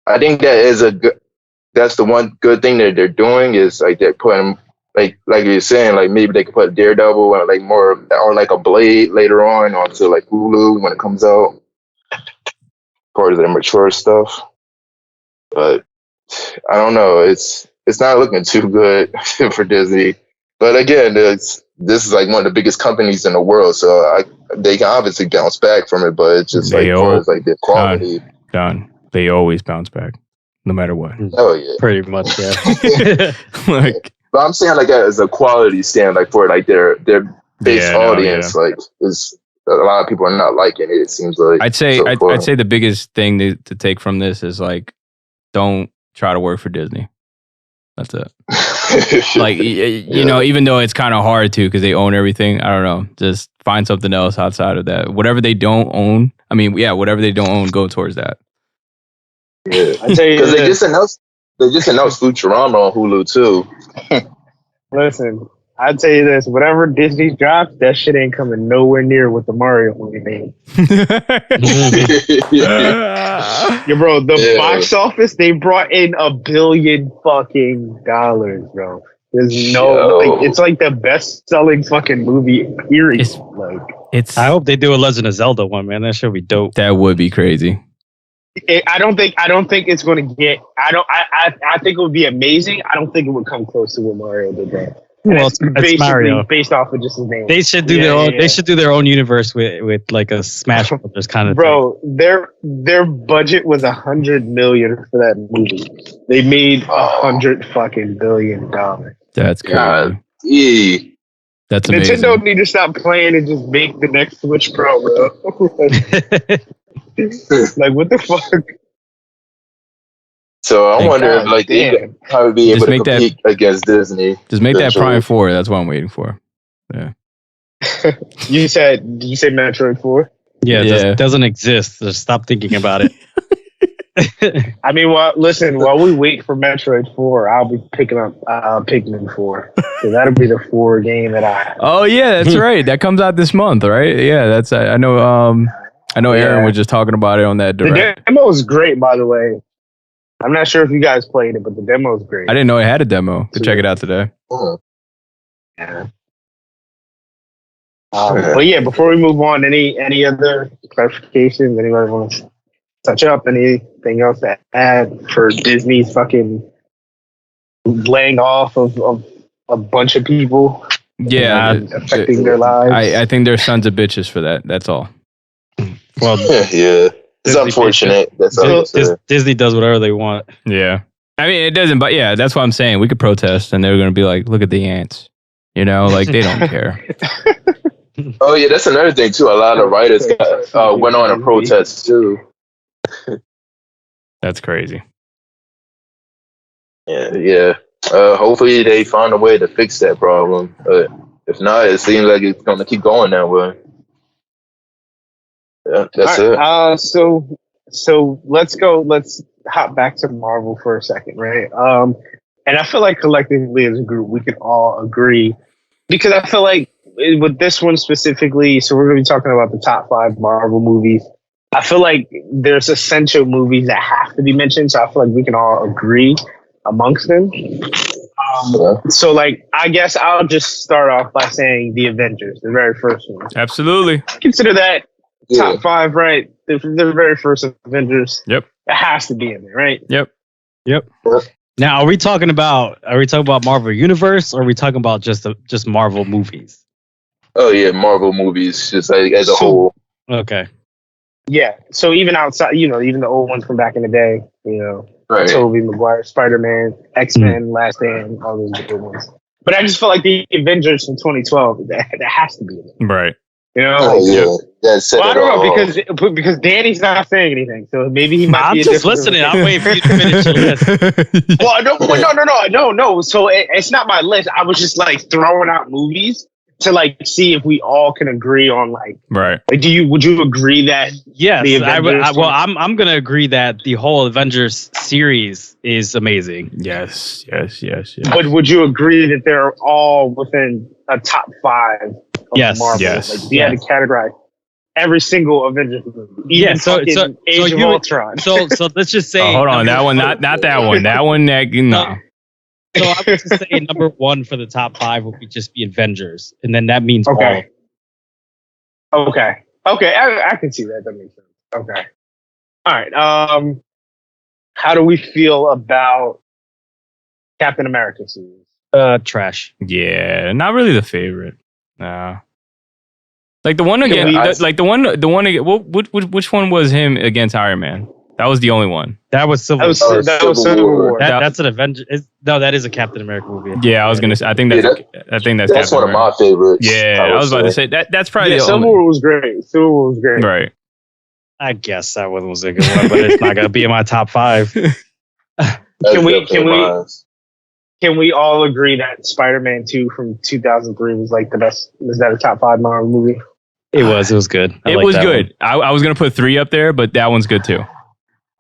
Speaker 2: I think that's the one good thing that they're doing is like they're putting like you're saying, like maybe they could put Daredevil and like more or like a Blade later on onto like Hulu when it comes out. Part of their mature stuff. But I don't know. It's not looking too good for Disney. But again, this is like one of the biggest companies in the world, so they can obviously bounce back from it. But it's just like as far as like their quality.
Speaker 4: Done. They always bounce back, no matter what.
Speaker 2: Oh yeah,
Speaker 3: pretty much. Yeah.
Speaker 4: Like,
Speaker 2: but I'm saying like that as a quality stand, like for like their base audience, like is a lot of people are not liking it. It seems like
Speaker 4: I'd say the biggest thing to take from this is like don't try to work for Disney. That's it. Like, even though it's kind of hard to because they own everything, I don't know. Just find something else outside of that. Whatever they don't own, whatever they don't own, go towards that.
Speaker 2: Yeah, I tell you, because they just announced Futurama on Hulu too.
Speaker 1: Listen, I'll tell you this: whatever Disney drops, that shit ain't coming nowhere near what the Mario movie made. Yeah, bro, the box office, they brought in $1 billion fucking dollars, bro. There's it's like the best selling fucking movie period.
Speaker 3: I hope they do a Legend of Zelda one, man. That should be dope.
Speaker 4: That would be crazy.
Speaker 1: I don't think it's going to get. I think it would be amazing. I don't think it would come close to what Mario did there.
Speaker 3: Well, it's Mario.
Speaker 1: Based off of just his name.
Speaker 3: They should do their own. They should do their own universe with like a Smash Brothers kind of.
Speaker 1: Bro, thing. Their budget was $100 million for that movie. They made $100 fucking billion.
Speaker 4: That's crazy.
Speaker 2: God.
Speaker 4: That's amazing.
Speaker 1: Nintendo need to stop playing and just make the next Switch Pro, bro. Like what the fuck?
Speaker 2: So I wonder if like they could probably be able to compete against Disney.
Speaker 4: Just make that Prime 4. That's what I'm waiting for. Yeah.
Speaker 1: You said Metroid 4?
Speaker 3: Yeah, it doesn't exist. Just stop thinking about it.
Speaker 1: I mean, listen, while we wait for Metroid 4, I'll be picking up Pikmin 4. So that'll be the 4 game that I...
Speaker 4: Oh, yeah, that's right. That comes out this month, right? Yeah, that's... I know Aaron was just talking about it on that direct.
Speaker 1: The demo is great, by the way. I'm not sure if you guys played it, but the demo is great.
Speaker 4: I didn't know it had a demo. To check it out today.
Speaker 2: Oh.
Speaker 1: Yeah. But yeah, before we move on, any other clarifications? Anybody want to touch up? Anything else to add for Disney's fucking laying off of a bunch of people?
Speaker 4: Yeah,
Speaker 1: and affecting their lives.
Speaker 4: I think they're sons of bitches for that. That's all.
Speaker 3: Well,
Speaker 2: yeah, it's
Speaker 3: Disney
Speaker 2: unfortunate. That's all.
Speaker 3: Disney does whatever they want.
Speaker 4: Yeah. I mean, it doesn't, but yeah, that's what I'm saying. We could protest and they're going to be like, look at the ants. You know, like they don't care.
Speaker 2: Oh yeah, that's another thing too. A lot of writers went on a protest too.
Speaker 4: That's crazy.
Speaker 2: Yeah. Hopefully they find a way to fix that problem. But if not, it seems like it's going to keep going that way. Yeah, that's it.
Speaker 1: So let's hop back to Marvel for a second, right? And I feel like collectively as a group, we can all agree, because I feel like with this one specifically, so we're going to be talking about the top 5 Marvel movies. I feel like there's essential movies that have to be mentioned, so I feel like we can all agree amongst them. So, like, I guess I'll just start off by saying the Avengers, the very first one.
Speaker 4: Absolutely.
Speaker 1: Consider that top 5, right? The very first Avengers.
Speaker 4: Yep.
Speaker 1: It has to be in there, right?
Speaker 4: Yep.
Speaker 3: Now, are we talking about Marvel Universe, or are we talking about just Marvel movies?
Speaker 2: Oh yeah, Marvel movies, just like as a whole.
Speaker 3: Okay.
Speaker 1: Yeah. So even outside, even the old ones from back in the day,
Speaker 2: Right.
Speaker 1: Tobey Maguire, Spider-Man, X-Men, Last Stand, all those good ones. But I just feel like the Avengers from 2012, that has to be in there.
Speaker 4: Right.
Speaker 2: Oh, yeah. That's
Speaker 1: Well, I don't know, because Danny's not saying anything, so maybe he might
Speaker 3: I'm
Speaker 1: be
Speaker 3: just listening. I'm waiting for you to finish your list.
Speaker 1: Well, no. So it's not my list. I was just like throwing out movies to like see if we all can agree on like.
Speaker 4: Right.
Speaker 1: Like, would you agree that?
Speaker 3: Yes.
Speaker 1: the Avengers
Speaker 3: I'm gonna agree that the whole Avengers series is amazing.
Speaker 4: Yes.
Speaker 1: But would you agree that they're all within a top 5 of Marvel?
Speaker 4: Yes.
Speaker 1: Like, you had to categorize every single Avengers movie. Even Age of Ultron.
Speaker 3: So let's just say.
Speaker 4: Hold on, that one, not that one. That one, no.
Speaker 3: So I would just say number 1 for the top 5 would just be Avengers, and then that means
Speaker 1: okay. Okay, I can see that. That makes sense. Okay, all right. How do we feel about Captain America series?
Speaker 3: Trash.
Speaker 4: Yeah, not really the favorite. No. Like the one again, which one was him against Iron Man? That was the only one.
Speaker 3: That was Civil
Speaker 1: War. That was Civil War.
Speaker 3: That's an Avenger. No, that is a Captain America movie.
Speaker 4: Yeah, I was gonna say. I think that's
Speaker 2: Captain
Speaker 4: one
Speaker 2: of my favorites.
Speaker 4: Yeah, I was about to say that's probably the
Speaker 1: Civil
Speaker 4: only.
Speaker 1: War was great. Civil War was great.
Speaker 4: Right.
Speaker 3: I guess that one was a good one, but it's not gonna be in my top 5.
Speaker 1: Can we all agree that Spider-Man 2 from 2003 was like the best? Was that a top 5 Marvel movie?
Speaker 3: It was good.
Speaker 4: It was good. I was gonna put 3 up there, but that one's good too.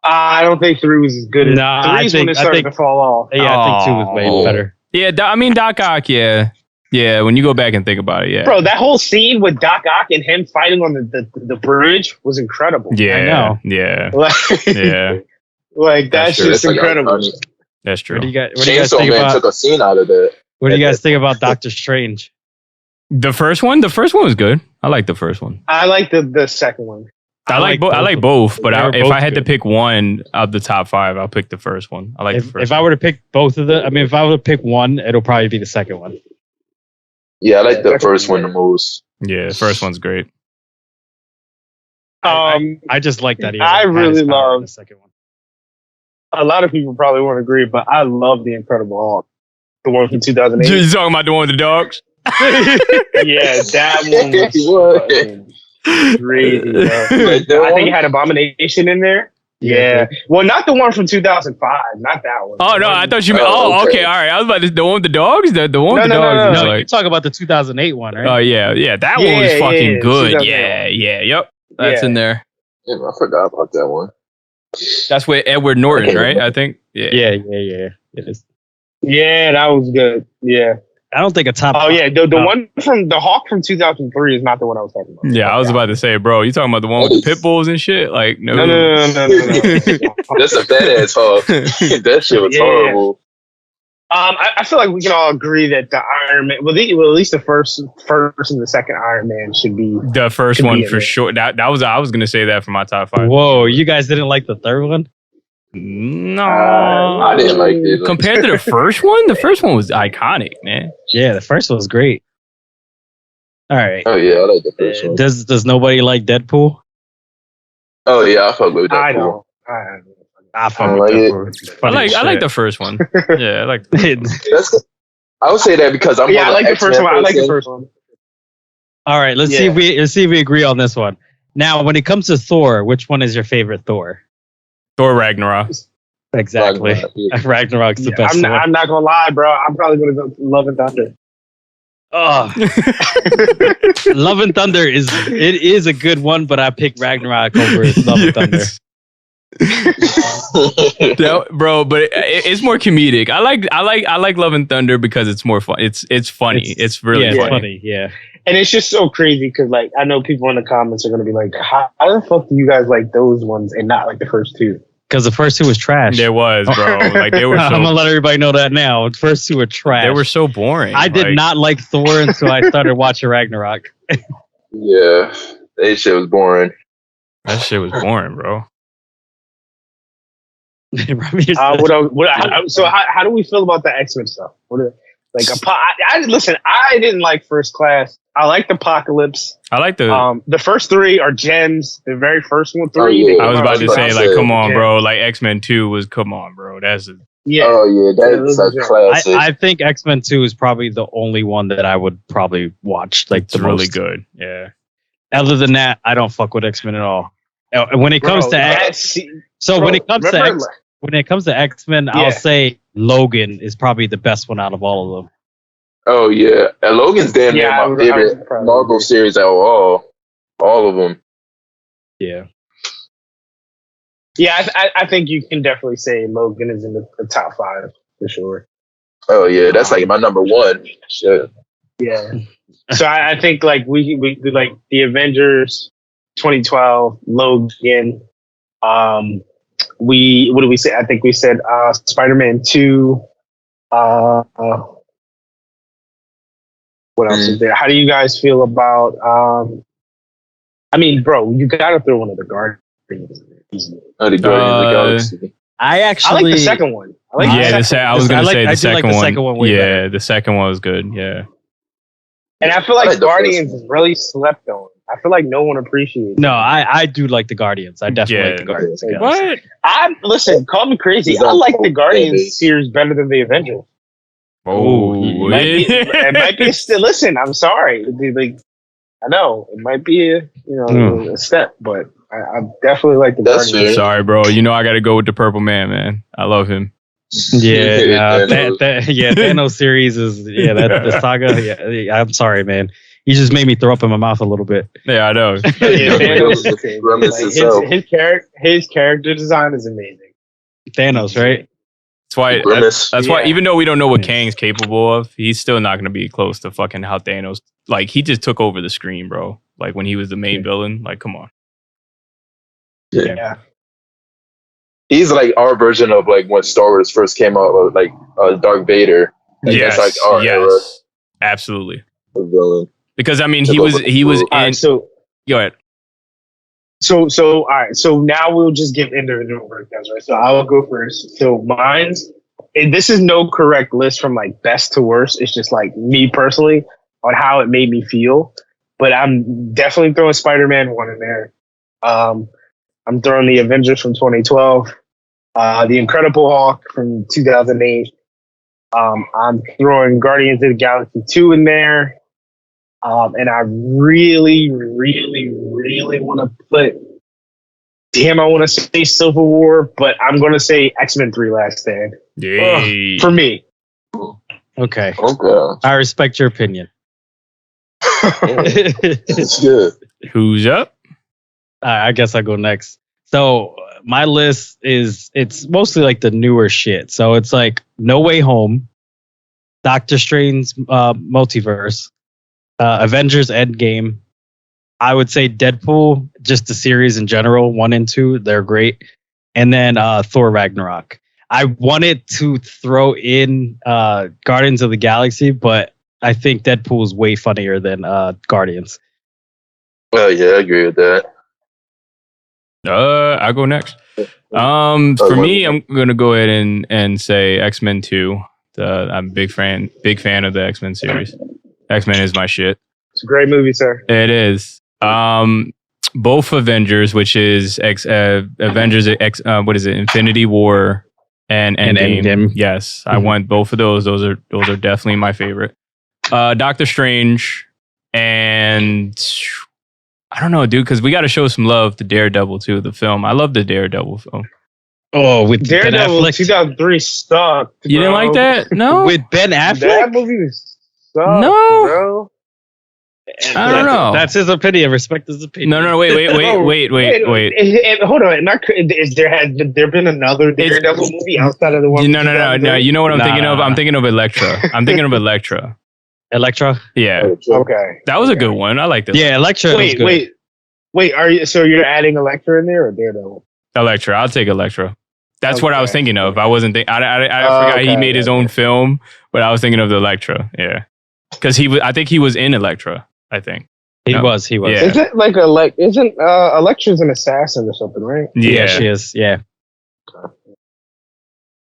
Speaker 1: I don't think 3 was as good as 3's when it started to fall off.
Speaker 3: Yeah, I think 2 was way better.
Speaker 4: Yeah, Doc Ock, yeah. Yeah, when you go back and think about it, yeah.
Speaker 1: Bro, that whole scene with Doc Ock and him fighting on the bridge was incredible.
Speaker 4: Yeah,
Speaker 3: I know.
Speaker 4: Yeah.
Speaker 1: Yeah. Like, that's just incredible.
Speaker 4: That's true.
Speaker 3: What do you guys
Speaker 2: Chainsaw
Speaker 3: think
Speaker 2: Man
Speaker 3: about?
Speaker 2: took a scene out of that.
Speaker 3: What do you guys think about Doctor Strange?
Speaker 4: The first one was good. I like the first one.
Speaker 1: I like the second one.
Speaker 4: I like both, but if I had to pick one of the top 5, I'll pick the first one. I like the first.
Speaker 3: If I were to pick both of them, if I were to pick one, it'll probably be the second one.
Speaker 2: Yeah, I like the first one the most.
Speaker 4: Yeah, the first one's great.
Speaker 3: I just like that.
Speaker 1: I really love
Speaker 3: the second one.
Speaker 1: A lot of people probably won't agree, but I love the Incredible Hulk, the one from 2008.
Speaker 4: You talking about the one with the dogs?
Speaker 1: Yeah, that one was crazy. Bro. I think it had Abomination in there. Yeah. Well, not the one from 2005. Not that one.
Speaker 4: Oh, no. I thought you meant. Oh, okay. All right. I was about to. The one with the dogs? The one with the dogs?
Speaker 3: No, you're talking about the 2008 one, right?
Speaker 4: Oh, yeah. Yeah. That one was fucking good. Yeah. Yep. That's in there.
Speaker 2: Yeah, I forgot about that one.
Speaker 4: That's with Edward Norton, right? I think. Yeah.
Speaker 3: It is.
Speaker 1: Yeah, that was good. Yeah.
Speaker 3: I don't think a top.
Speaker 1: Oh yeah, the one from the Hawk from 2003 is not the one I was talking about.
Speaker 4: Yeah, I was about to say, bro, you talking about the one with the pit bulls and shit? Like, no.
Speaker 2: That's a badass Hawk. That shit was horrible.
Speaker 1: I feel like we can all agree that the Iron Man, well, at least the first and the second Iron Man should be
Speaker 5: The first one for sure. That was I was gonna say that for my top 5.
Speaker 3: Whoa, you guys didn't like the third one?
Speaker 5: No,
Speaker 2: I didn't like it.
Speaker 5: compared to the first one. The first one was iconic, man.
Speaker 3: Yeah, the first one was great. All right.
Speaker 2: Oh yeah, I like the first one.
Speaker 3: Does nobody like Deadpool?
Speaker 2: Oh yeah, I fuck with that.
Speaker 1: I don't.
Speaker 3: I fuck
Speaker 2: don't
Speaker 3: with
Speaker 2: like it.
Speaker 3: Deadpool.
Speaker 5: I like the first one. Yeah, I like.
Speaker 2: I would say that because I'm.
Speaker 1: Yeah, I like the first one. I like the first one.
Speaker 3: All right, let's see if we agree on this one. Now, when it comes to Thor, which one is your favorite Thor?
Speaker 5: Thor Ragnarok.
Speaker 3: Exactly. Ragnarok's the best one.
Speaker 1: I'm not gonna lie, bro. I'm probably gonna go Love and Thunder.
Speaker 3: Oh, Love and Thunder is a good one, but I pick Ragnarok over Love and Thunder.
Speaker 5: Bro, but it's more comedic. I like Love and Thunder because it's more fun. It's funny. It's really funny.
Speaker 3: Yeah.
Speaker 1: And it's just so crazy because, like, I know people in the comments are going to be like, how the fuck do you guys like those ones and not like the first two?
Speaker 3: Because the first two was trash.
Speaker 5: There was, bro. Like they were. So,
Speaker 3: I'm gonna let everybody know that now. The first two were trash.
Speaker 5: They were so boring.
Speaker 3: I did not like Thor until I started watching Ragnarok.
Speaker 2: Yeah, that shit was boring.
Speaker 5: That shit was boring, bro.
Speaker 1: So how do we feel about the X-Men stuff? Listen, I didn't like First Class. I liked Apocalypse.
Speaker 5: I like
Speaker 1: the first three are gems. The very first one, three.
Speaker 2: Oh, yeah.
Speaker 5: I was about to say, like, come on, bro. Like X-Men 2 was, come on, bro. That's a
Speaker 1: yeah.
Speaker 2: Oh yeah, that's a classic.
Speaker 3: I think X-Men 2 is probably the only one that I would probably watch. Like,
Speaker 5: it's really good. Yeah.
Speaker 3: Other than that, I don't fuck with X-Men at all. When it comes to when it comes to X-Men, I'll say Logan is probably the best one out of all of them.
Speaker 2: Oh yeah, and Logan's damn near my favorite Marvel series out of all of them.
Speaker 3: Yeah.
Speaker 1: Yeah, I think you can definitely say Logan is in the top 5 for sure.
Speaker 2: Oh yeah, that's like my number 1. Shit.
Speaker 1: Yeah. So I think like we like the Avengers 2012, Logan. What did we say? I think we said Spider-Man 2. What else is there? How do you guys feel about? I mean, bro, you gotta throw one of the Guardians.
Speaker 2: Oh, the Guardians of the Galaxy.
Speaker 3: I
Speaker 1: like the second one.
Speaker 5: I was gonna say the second one. Yeah,
Speaker 3: better.
Speaker 5: the second one was good. Yeah.
Speaker 1: And I feel like Guardians is really slept on. I feel like no one appreciates it.
Speaker 3: No, I do like the Guardians. I definitely like the Guardians.
Speaker 5: What?
Speaker 1: Listen, call me crazy. I like the Guardians series better than the Avengers.
Speaker 5: Oh,
Speaker 1: it might be still. Listen, I'm sorry. Like, I know it might be a step, but I definitely like the Guardians.
Speaker 5: Sorry, bro. You know I got to go with the Purple Man. I love him.
Speaker 3: Yeah, Thanos series is the saga. Yeah, I'm sorry, man. You just made me throw up in my mouth a little bit.
Speaker 5: Yeah, I know.
Speaker 1: His character design is amazing.
Speaker 3: Thanos, right?
Speaker 5: That's why even though we don't know what Kang's capable of, he's still not going to be close to fucking how Thanos. Like he just took over the screen, bro. Like when he was the main villain. Like, come on.
Speaker 1: Yeah.
Speaker 2: He's like our version of like when Star Wars first came out, like Darth Vader.
Speaker 5: Yes,
Speaker 2: that's like our era.
Speaker 5: Absolutely.
Speaker 2: Villain.
Speaker 5: Because I mean, he was in.
Speaker 1: Right, so
Speaker 5: go ahead.
Speaker 1: So all right. So now we'll just get individual breakdowns, right? So I will go first. So mine's. And this is no correct list from like best to worst. It's just like me personally on how it made me feel. But I'm definitely throwing Spider-Man 1 in there. I'm throwing the Avengers from 2012, the Incredible Hulk from 2008. I'm throwing Guardians of the Galaxy 2 in there. And I really, really, really want to put, I want to say Civil War, but I'm going to say X-Men 3 Last Stand. For me.
Speaker 3: Okay. I respect your opinion.
Speaker 2: It's good.
Speaker 5: Who's up?
Speaker 3: I guess I'll go next. So my list it's mostly like the newer shit. So it's like No Way Home, Doctor Strange's Multiverse, Avengers Endgame. I would say Deadpool, just the series in general, 1 and 2, they're great. And then Thor Ragnarok. I wanted to throw in Guardians of the Galaxy, but I think Deadpool is way funnier than Guardians.
Speaker 2: Well, yeah, I agree with that.
Speaker 5: I'll go next. For me, I'm gonna go ahead and say X-Men 2. I'm a big fan of the X-Men series. X-Men is my shit.
Speaker 1: It's a great movie, sir.
Speaker 5: It is. Both Avengers, which is Avengers X, what is it? Infinity War and Endgame. Yes, I want both of those. Those are definitely my favorite. Doctor Strange, and I don't know, dude, because we got to show some love to Daredevil too. The film, I love the Daredevil film.
Speaker 3: Oh, with
Speaker 1: Daredevil,
Speaker 3: Ben Affleck.
Speaker 1: 2003 sucked.
Speaker 5: You didn't like that? No,
Speaker 3: With Ben Affleck.
Speaker 1: That movie sucked,
Speaker 5: No.
Speaker 1: bro.
Speaker 5: I don't know.
Speaker 3: That's his opinion. Respect his opinion.
Speaker 5: No. Wait.
Speaker 1: Hold on. Has there been another Daredevil movie outside of the one?
Speaker 5: No. You know what I'm thinking of? I'm thinking of Elektra.
Speaker 3: Elektra.
Speaker 5: Yeah,
Speaker 1: Okay.
Speaker 5: that was a good one. I like that.
Speaker 3: Yeah, Elektra. was good.
Speaker 1: Wait. You're adding Elektra in there or Daredevil?
Speaker 5: Elektra. I'll take Elektra. That's what I was thinking of. I wasn't thinking. I forgot he made his own film, but I was thinking of the Elektra. Yeah, because I think he was in Elektra. I think
Speaker 3: He was.
Speaker 5: Yeah.
Speaker 1: Is it like isn't Elektra's an assassin or something, right?
Speaker 5: Yeah,
Speaker 3: she is. Yeah.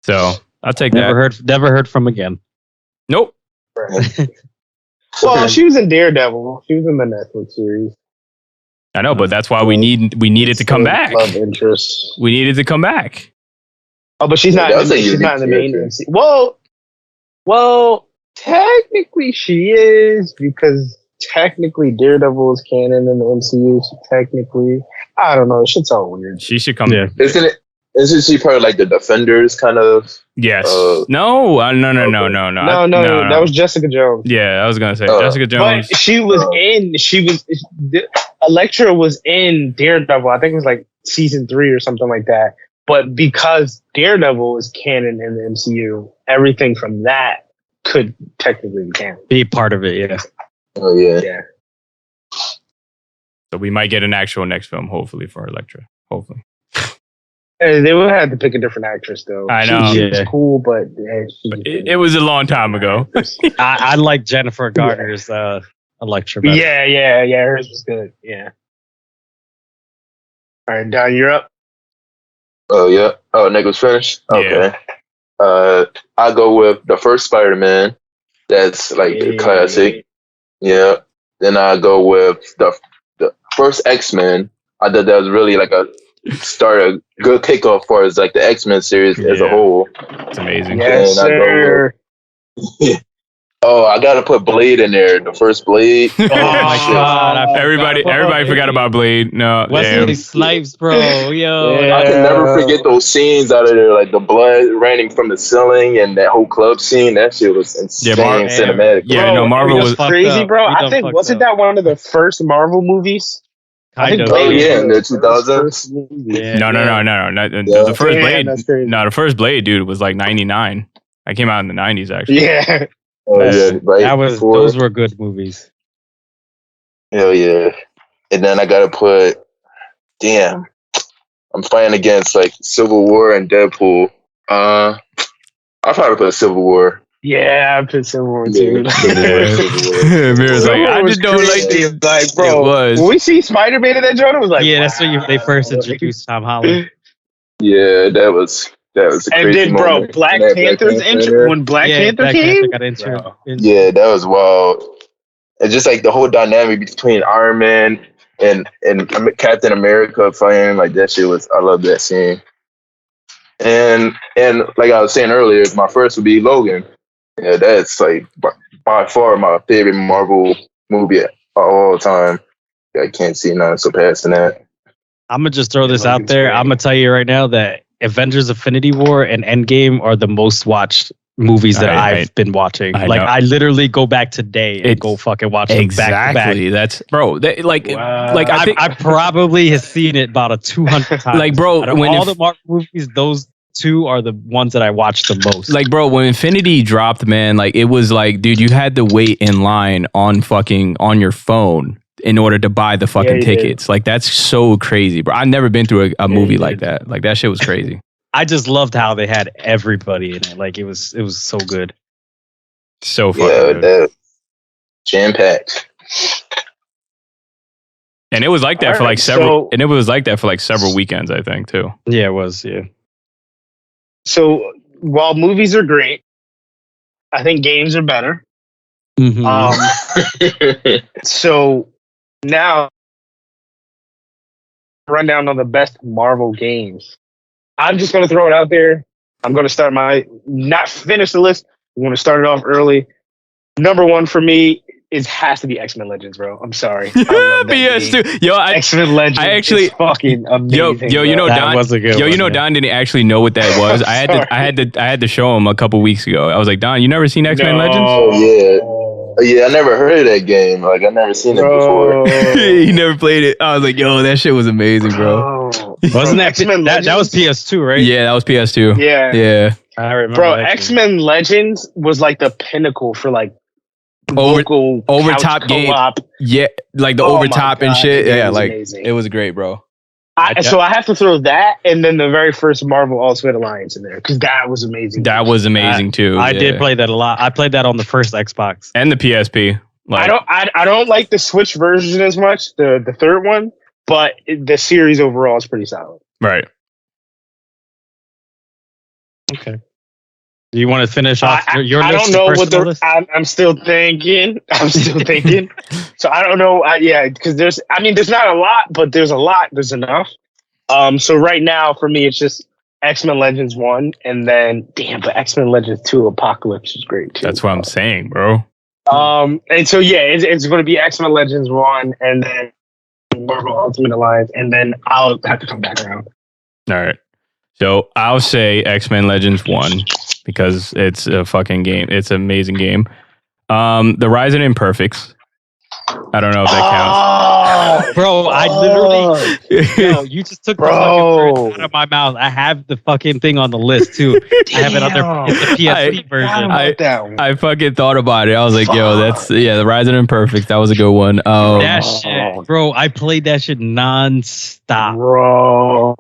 Speaker 5: So I'll take
Speaker 3: Never
Speaker 5: that.
Speaker 3: heard from again.
Speaker 5: Nope.
Speaker 1: Right. Well, she was in Daredevil. She was in the Netflix series.
Speaker 5: I know, but that's why we needed to come back.
Speaker 1: Love interest.
Speaker 5: We needed to come back.
Speaker 1: Oh, but she's not. She's not in the main MC. Well, technically she is, because technically Daredevil is canon in the MCU. So technically, I don't know. Shit's all weird.
Speaker 5: She should come.
Speaker 3: Yeah.
Speaker 2: Isn't she part of like the Defenders kind of?
Speaker 5: Yes.
Speaker 2: No.
Speaker 5: No.
Speaker 1: No. That was Jessica Jones.
Speaker 5: Yeah, I was gonna say Jessica Jones.
Speaker 1: But Elektra was in Daredevil. I think it was like season 3 or something like that. But because Daredevil is canon in the MCU, everything from that could technically be canon.
Speaker 3: Be part of it. Yeah.
Speaker 2: Oh yeah.
Speaker 1: Yeah.
Speaker 5: So we might get an actual next film, hopefully, for Elektra. Hopefully.
Speaker 1: They would have to pick a different actress, though.
Speaker 5: I know.
Speaker 1: She was cool, but
Speaker 5: It was a long time ago.
Speaker 3: I like Jennifer Garner's Elektra. better.
Speaker 1: Yeah. Hers was good. Yeah. All right, Don, you're up.
Speaker 2: Oh yeah. Oh, Nick was finished. Okay.
Speaker 5: Yeah.
Speaker 2: I go with the first Spider-Man. That's like the classic. Yeah. Then I go with the first X-Men. I thought that was really like a good kickoff for us, like the X-Men series as a whole.
Speaker 5: It's amazing.
Speaker 1: Yes, sir.
Speaker 2: I gotta put Blade in there. The first Blade.
Speaker 3: Oh my god!
Speaker 5: Everybody forgot about Blade. No,
Speaker 3: Wesley Snipes, bro. Yo,
Speaker 2: I can never forget those scenes out of there, like the blood raining from the ceiling and that whole club scene. That shit was insane, cinematic.
Speaker 5: Yeah,
Speaker 1: bro,
Speaker 5: Marvel was
Speaker 1: crazy, bro. I think wasn't that one of the first Marvel movies?
Speaker 3: Kind of.
Speaker 2: Oh yeah, in the 2000s.
Speaker 5: No. The first Blade. No, the first Blade, dude, was like 99. I came out in the 90s, actually.
Speaker 1: Yeah.
Speaker 3: Those were good movies.
Speaker 2: Hell yeah. And then I gotta put, I'm fighting against like Civil War and Deadpool. I'll probably put Civil War.
Speaker 1: Yeah, I put Civil War too.
Speaker 5: Mirror's like, I just don't like this.
Speaker 1: Like, bro, when we see Spider-Man in that joint, it was like,
Speaker 3: yeah, that's when they first introduced Tom Holland.
Speaker 2: Yeah, that was a
Speaker 1: and
Speaker 2: crazy
Speaker 1: then, bro,
Speaker 2: moment.
Speaker 1: Black Panther's intro when Black Panther came.
Speaker 2: Yeah, that was wild. And just like the whole dynamic between Iron Man and Captain America fighting, like that shit was. I love that scene. And like I was saying earlier, my first would be Logan. Yeah, that's like by far my favorite Marvel movie of all time. I can't see none surpassing that.
Speaker 3: I'm gonna just throw this out there. I'm gonna tell you right now that Avengers: Infinity War and Endgame are the most watched movies that I've been watching. I literally go back today and go fucking watch them back to back.
Speaker 5: That's bro.
Speaker 3: I probably have seen it about 200 times.
Speaker 5: Like, bro,
Speaker 3: when all the Marvel movies, those two are the ones that I watch the most.
Speaker 5: Like, bro, when Infinity dropped, man, like it was like, dude, you had to wait in line on your phone in order to buy the fucking tickets. Like, that's so crazy, bro. I've never been through a movie like that. Like, that shit was crazy.
Speaker 3: I just loved how they had everybody in it. Like it was so good.
Speaker 5: So fucking good.
Speaker 2: Jam packed.
Speaker 5: And it was like that for like several. And it was like that for like several weekends, I think, too.
Speaker 3: Yeah, it was. Yeah.
Speaker 1: So while movies are great, I think games are better.
Speaker 3: Mm-hmm.
Speaker 1: So now, rundown on the best Marvel games. I'm just going to throw it out there. I'm going to start not finish the list. I'm going to start it off early. Number one for me has to be X-Men Legends, bro. I'm sorry.
Speaker 5: PS2. Yo,
Speaker 1: X-Men Legends. I actually is fucking amazing.
Speaker 5: Yo, you know
Speaker 3: that
Speaker 5: Don
Speaker 3: was a good one,
Speaker 5: Don didn't actually know what that was. I had to show him a couple weeks ago. I was like, Don, you never seen X-Men Legends?
Speaker 2: Oh yeah, I never heard of that game. Like I never seen it before.
Speaker 5: He never played it. I was like, yo, that shit was amazing, bro.
Speaker 3: Wasn't that that was PS2, right?
Speaker 5: Yeah, that was PS2.
Speaker 1: Yeah.
Speaker 3: I remember.
Speaker 1: Bro, X-Men Legends was like the pinnacle for like
Speaker 5: over top game. Yeah, like the over top and shit. Yeah, like
Speaker 1: amazing.
Speaker 5: It was great, bro.
Speaker 1: So I have to throw that and then the very first Marvel Ultimate Alliance in there because that was amazing.
Speaker 5: That was amazing too.
Speaker 3: I did play that a lot. I played that on the first Xbox
Speaker 5: and the PSP.
Speaker 1: Like, I don't like the Switch version as much, the third one, but the series overall is pretty solid.
Speaker 5: Right.
Speaker 3: Okay. Do you want to finish off your list?
Speaker 1: I don't know what I'm still thinking. So I don't know. Because there's not a lot, but there's a lot. There's enough. So right now for me, it's just X-Men Legends 1, and then but X-Men Legends 2 Apocalypse is great too.
Speaker 5: That's what I'm saying, bro.
Speaker 1: And so it's going to be X-Men Legends 1, and then Marvel Ultimate Alliance, and then I'll have to come back around.
Speaker 5: All right. So I'll say X-Men Legends 1 because it's a fucking game. It's an amazing game. The Rise of Imperfects. I don't know if that counts.
Speaker 3: Bro, I literally... you just took the fucking words out of my mouth. I have the fucking thing on the list, too. I have it on the PSP version.
Speaker 5: I fucking thought about it. I was like, yo, that's... Yeah, the Rise of Imperfects. That was a good one.
Speaker 3: That shit. Bro, I played that shit non-stop.
Speaker 1: Bro.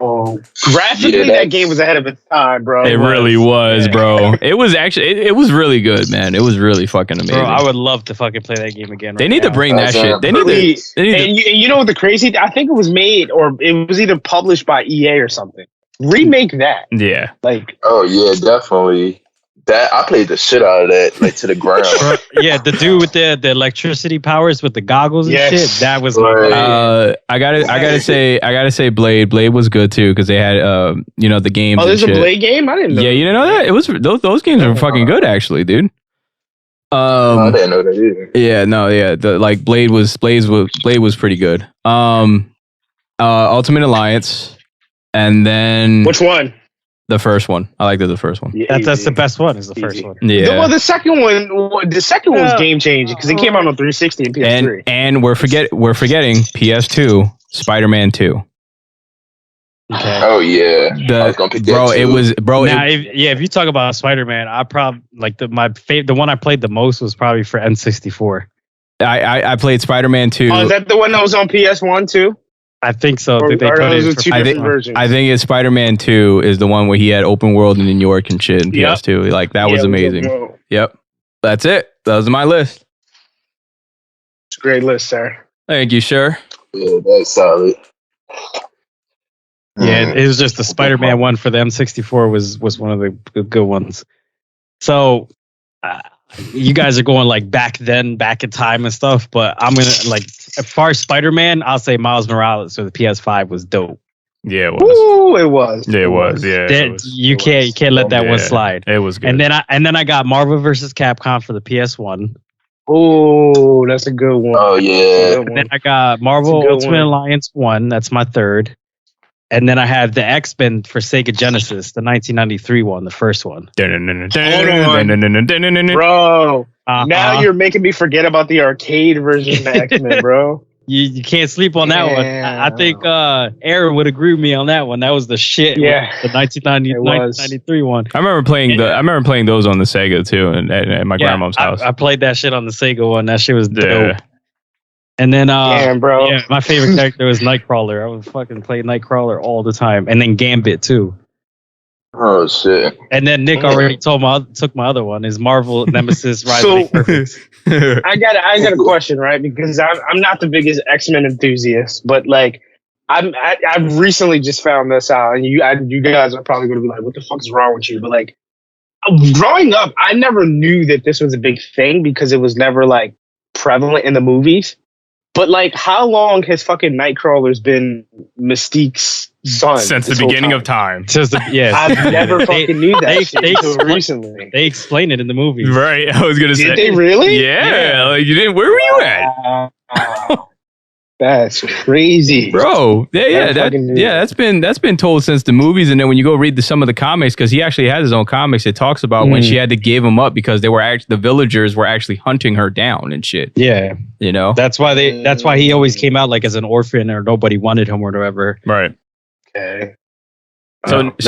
Speaker 1: Graphically, that game was ahead of its time, bro.
Speaker 5: It really was, bro. It was actually... It was really good, man. It was really fucking amazing.
Speaker 3: Bro, I would love to fucking play that game again.
Speaker 5: They need to bring that shit. They need to,
Speaker 1: and you know what the crazy? I think it was made or it was either published by EA or something. Remake that.
Speaker 5: Yeah.
Speaker 1: Like.
Speaker 2: Oh yeah, definitely. That I played the shit out of that, like to the ground.
Speaker 3: Yeah, the dude with the electricity powers with the goggles and shit. That was.
Speaker 5: I gotta say, Blade. Blade was good too because they had the games.
Speaker 1: Oh, there's
Speaker 5: a
Speaker 1: Blade game. I didn't know.
Speaker 5: Yeah, you didn't know that? It was those games were fucking good actually, dude.
Speaker 2: I didn't know that either.
Speaker 5: Yeah, no, yeah. Blade was pretty good. Ultimate Alliance, and then
Speaker 1: which one?
Speaker 5: The first one. I liked the first one.
Speaker 1: Yeah,
Speaker 3: that's the best one. Is the first one.
Speaker 5: Yeah.
Speaker 1: Well, the second one was game changing because it came out on 360 and PS3.
Speaker 5: And we're forgetting PS2, Spider-Man 2.
Speaker 2: Okay. Oh yeah, I was gonna pick that too.
Speaker 5: It was
Speaker 3: if you talk about Spider-Man, I probably like the one I played the most was probably for N64.
Speaker 5: I played Spider-Man 2.
Speaker 1: Oh, is that the one that was on PS1 too?
Speaker 3: I think so.
Speaker 1: Or,
Speaker 3: they put
Speaker 1: it two different versions.
Speaker 5: I think it's Spider-Man 2 is the one where he had open world in New York and shit in PS2. Like that was amazing. Yep, that's it. That was my list.
Speaker 1: It's a great list, sir.
Speaker 5: Thank you, sir.
Speaker 2: Yeah, that's solid.
Speaker 3: Yeah, it was just the Spider-Man one for the M64 was one of the good ones. So you guys are going like back in time and stuff, but I'm gonna like as far as Spider-Man, I'll say Miles Morales for the PS5 was dope.
Speaker 5: Yeah, it was.
Speaker 1: Ooh, it was.
Speaker 5: Yeah, it was. Yeah,
Speaker 3: you can't let that one slide.
Speaker 5: It was good.
Speaker 3: And then I got Marvel vs. Capcom for the PS1.
Speaker 1: Oh, that's a good one.
Speaker 2: Oh yeah.
Speaker 3: And then I got Marvel Ultimate Alliance 1. That's my third. And then I have the X-Men for Sega Genesis, the 1993 one, the first one.
Speaker 1: Bro, now you're making me forget about the arcade version of X-Men, bro.
Speaker 3: You can't sleep on that one. I think Aaron would agree with me on that one. That was the shit.
Speaker 1: Yeah,
Speaker 3: the 1993 one.
Speaker 5: I remember playing those on the Sega too, at my grandma's house.
Speaker 3: I played that shit on the Sega one. That shit was dope. And then,
Speaker 1: bro.
Speaker 3: Yeah, my favorite character was Nightcrawler. I would fucking play Nightcrawler all the time, and then Gambit too.
Speaker 2: Oh shit!
Speaker 3: And then Nick already took my other one. Is Marvel Nemesis Rise
Speaker 1: So-
Speaker 3: of the Perfects.
Speaker 1: I got a question, right? Because I'm not the biggest X-Men enthusiast, but like I've recently just found this out, and you guys are probably going to be like, "What the fuck is wrong with you?" But like growing up, I never knew that this was a big thing because it was never like prevalent in the movies. But like, how long has fucking Nightcrawler's been Mystique's son
Speaker 5: Since the
Speaker 1: this whole
Speaker 5: beginning of time.
Speaker 3: Yes.
Speaker 1: I've never fucking knew that shit until
Speaker 3: explain-
Speaker 1: recently.
Speaker 3: They explain it in the movie.
Speaker 5: Right. I was gonna say.
Speaker 1: Did they really?
Speaker 5: Yeah. Like you didn't. Where were you at?
Speaker 1: Wow. That's crazy,
Speaker 5: Bro,
Speaker 1: Never fucking knew
Speaker 5: that's been told since the movies, and then when you go read some of the comics, because he actually has his own comics, it talks about when she had to give him up because the villagers were actually hunting her down and shit.
Speaker 3: Yeah.
Speaker 5: You know,
Speaker 3: That's why he always came out like as an orphan or nobody wanted him or whatever.
Speaker 5: right?
Speaker 1: Okay.
Speaker 5: So no,
Speaker 3: That's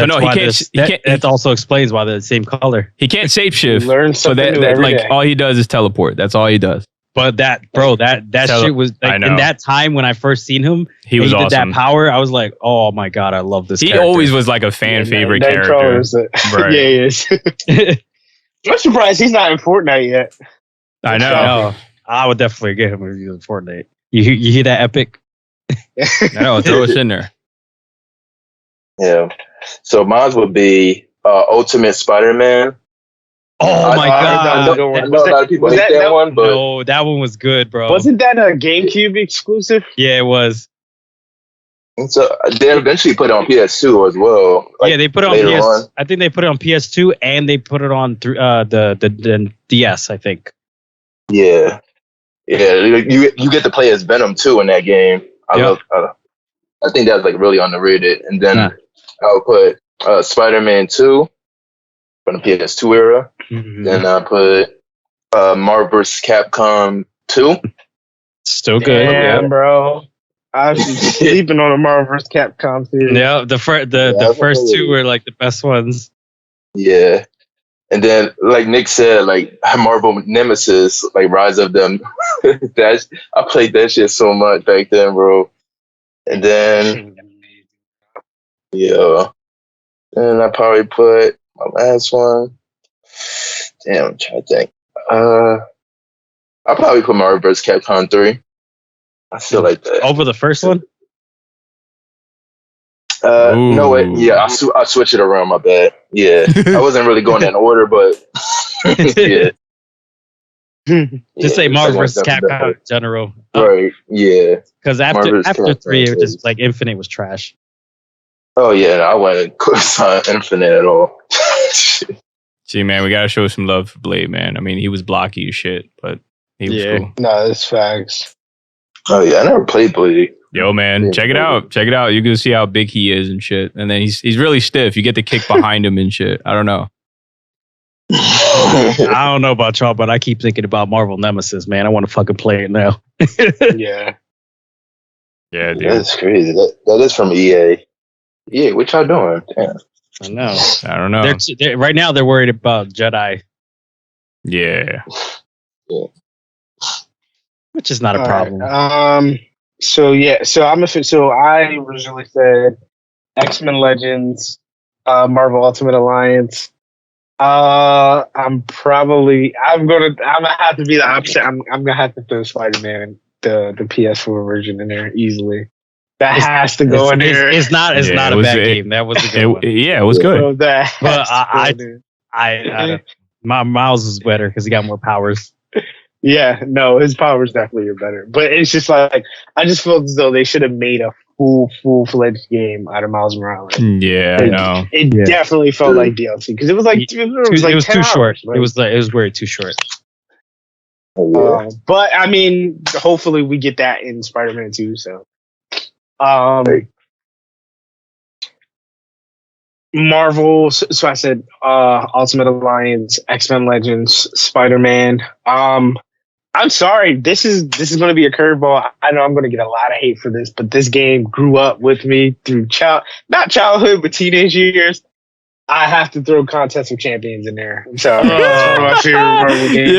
Speaker 5: he
Speaker 3: why
Speaker 5: can't.
Speaker 3: that also explains why they're the same color.
Speaker 5: He can't shapeshift.
Speaker 1: Learn
Speaker 5: So
Speaker 1: something
Speaker 5: that
Speaker 1: new every
Speaker 5: like
Speaker 1: day.
Speaker 5: all he does is teleport. That's all he does.
Speaker 3: But that shit was
Speaker 5: I
Speaker 3: like
Speaker 5: know.
Speaker 3: in that time when I first seen him,
Speaker 5: He was
Speaker 3: did
Speaker 5: awesome.
Speaker 3: that power. I was like, oh my god, I love this.
Speaker 5: He
Speaker 3: character.
Speaker 5: always was like a fan favorite character.
Speaker 1: Nightcrawler's
Speaker 5: Right.
Speaker 1: Yeah, he is. I'm surprised he's not in Fortnite yet.
Speaker 5: I know.
Speaker 3: No, I would definitely get him if he was in Fortnite. You hear that epic?
Speaker 5: I know. Throw us in there.
Speaker 2: Yeah. So mine would be Ultimate Spider-Man.
Speaker 3: Oh my
Speaker 2: I
Speaker 3: god!
Speaker 2: know a lot of people hate that one, but
Speaker 3: No, that one was good, bro.
Speaker 1: Wasn't that a GameCube exclusive?
Speaker 3: Yeah, it was.
Speaker 2: so they eventually put it on PS2 as well. Like,
Speaker 3: Yeah, they put it on
Speaker 2: later
Speaker 3: PS.
Speaker 2: on.
Speaker 3: I think they put it on PS2 and they put it on the DS. I think.
Speaker 2: Yeah. Yeah, you get to play as Venom too in that game.
Speaker 3: Yep.
Speaker 2: I think that's like really underrated. And then
Speaker 3: Nah.
Speaker 2: I'll put Spider-Man 2 from the PS2 era.
Speaker 3: Mhm.
Speaker 2: Then I put Marvel vs. Capcom 2.
Speaker 3: Still good.
Speaker 1: Damn,
Speaker 3: Yeah.
Speaker 1: bro. I was sleeping on a Marvel vs. Capcom series.
Speaker 3: Yeah, the first two were like the best ones.
Speaker 2: Yeah. And then, like Nick said, like Marvel Nemesis, like Rise of them. I played that shit so much back then, bro. And then, yeah. Then I probably put my last one. Damn, I'm trying to think. I'll probably put Marvel vs. Capcom 3. I feel like that.
Speaker 3: Over the first one.
Speaker 2: No, wait.
Speaker 5: Ooh.
Speaker 2: Yeah, I switch it around. My bad. Yeah, I wasn't really going in order, but yeah.
Speaker 3: Just say
Speaker 2: Yeah,
Speaker 3: Marvel vs.
Speaker 2: definitely.
Speaker 3: Capcom in general.
Speaker 2: Right. Yeah.
Speaker 3: Because
Speaker 2: Marvel
Speaker 3: after
Speaker 2: vs.
Speaker 3: three, it
Speaker 2: Capcom
Speaker 3: was just
Speaker 2: is-
Speaker 3: like Infinite was trash.
Speaker 2: Oh yeah. No, I wasn't Infinite at all.
Speaker 5: See, man, we gotta show some love for Blade, man. I mean, he was blocky as shit, but he was
Speaker 3: Yeah.
Speaker 5: cool.
Speaker 1: No, that's facts.
Speaker 2: Oh yeah, I never played Blade.
Speaker 5: Yo, man,
Speaker 2: Yeah,
Speaker 5: check it
Speaker 2: Blade.
Speaker 5: out. Check it out. You can see how big he is and shit. And then he's really stiff. You get to kick behind him and shit. I don't know.
Speaker 3: I don't know about y'all, but I keep thinking about Marvel Nemesis, man. I want to fucking play it now.
Speaker 1: Yeah.
Speaker 5: Yeah, dude.
Speaker 2: That's crazy. That is from EA. Yeah, what y'all doing? Damn.
Speaker 3: I know.
Speaker 5: I don't know.
Speaker 3: Right now, they're worried about Jedi,
Speaker 5: Yeah.
Speaker 3: which is not a
Speaker 1: All
Speaker 3: problem.
Speaker 1: right. So yeah. So I originally said X-Men Legends, Marvel Ultimate Alliance. I'm gonna have to be the opposite. I'm gonna have to throw Spider-Man, the PS4 version in there easily. That has to go in there.
Speaker 3: It's not
Speaker 5: Yeah,
Speaker 3: a bad game. That was a good one.
Speaker 5: Yeah, it was good.
Speaker 1: So that
Speaker 3: But
Speaker 1: has to go in there.
Speaker 3: my Miles was better because he got more powers.
Speaker 1: Yeah, no, his powers definitely are better. But it's just like I just feel as though they should have made a full-fledged game out of Miles Morales.
Speaker 5: Yeah, I know.
Speaker 1: It
Speaker 3: Yeah.
Speaker 1: definitely felt like DLC because it was like
Speaker 3: It was
Speaker 1: 10
Speaker 3: too
Speaker 1: hours,
Speaker 3: short.
Speaker 1: right?
Speaker 3: It was way too short.
Speaker 2: Yeah.
Speaker 1: But I mean, hopefully we get that in Spider-Man 2. So,
Speaker 2: Right.
Speaker 1: Marvel. So I said Ultimate Alliance, X-Men Legends, Spider-Man. I'm sorry. This is going to be a curveball. I know I'm going to get a lot of hate for this, but this game grew up with me through not childhood, but teenage years. I have to throw Contest of Champions in there. I'm sorry. It's one of my favorite Marvel games.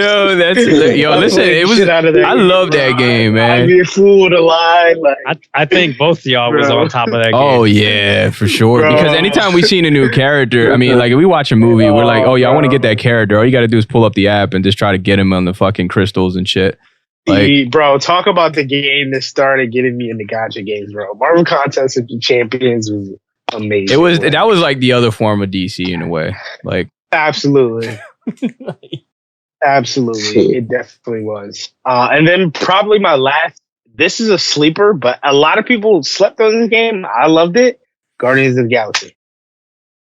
Speaker 4: Listen, it was. I love that game, man.
Speaker 1: I'd be a fool to lie. Like,
Speaker 3: I think both of y'all was on top of that game.
Speaker 4: Oh yeah, for sure.
Speaker 1: Bro.
Speaker 4: Because anytime we seen a new character, I mean, like if we watch a movie, we're like, oh yeah, I want to get that character. All you got to do is pull up the app and just try to get him on the fucking crystals and shit. Like,
Speaker 1: bro, talk about the game that started getting me into gacha games, bro. Marvel Contest of Champions was amazing.
Speaker 4: that was like the other form of DC in a way. Like,
Speaker 1: absolutely. Absolutely. It definitely was. And then probably my last, this is a sleeper, but a lot of people slept on this game. I loved it. Guardians of the Galaxy.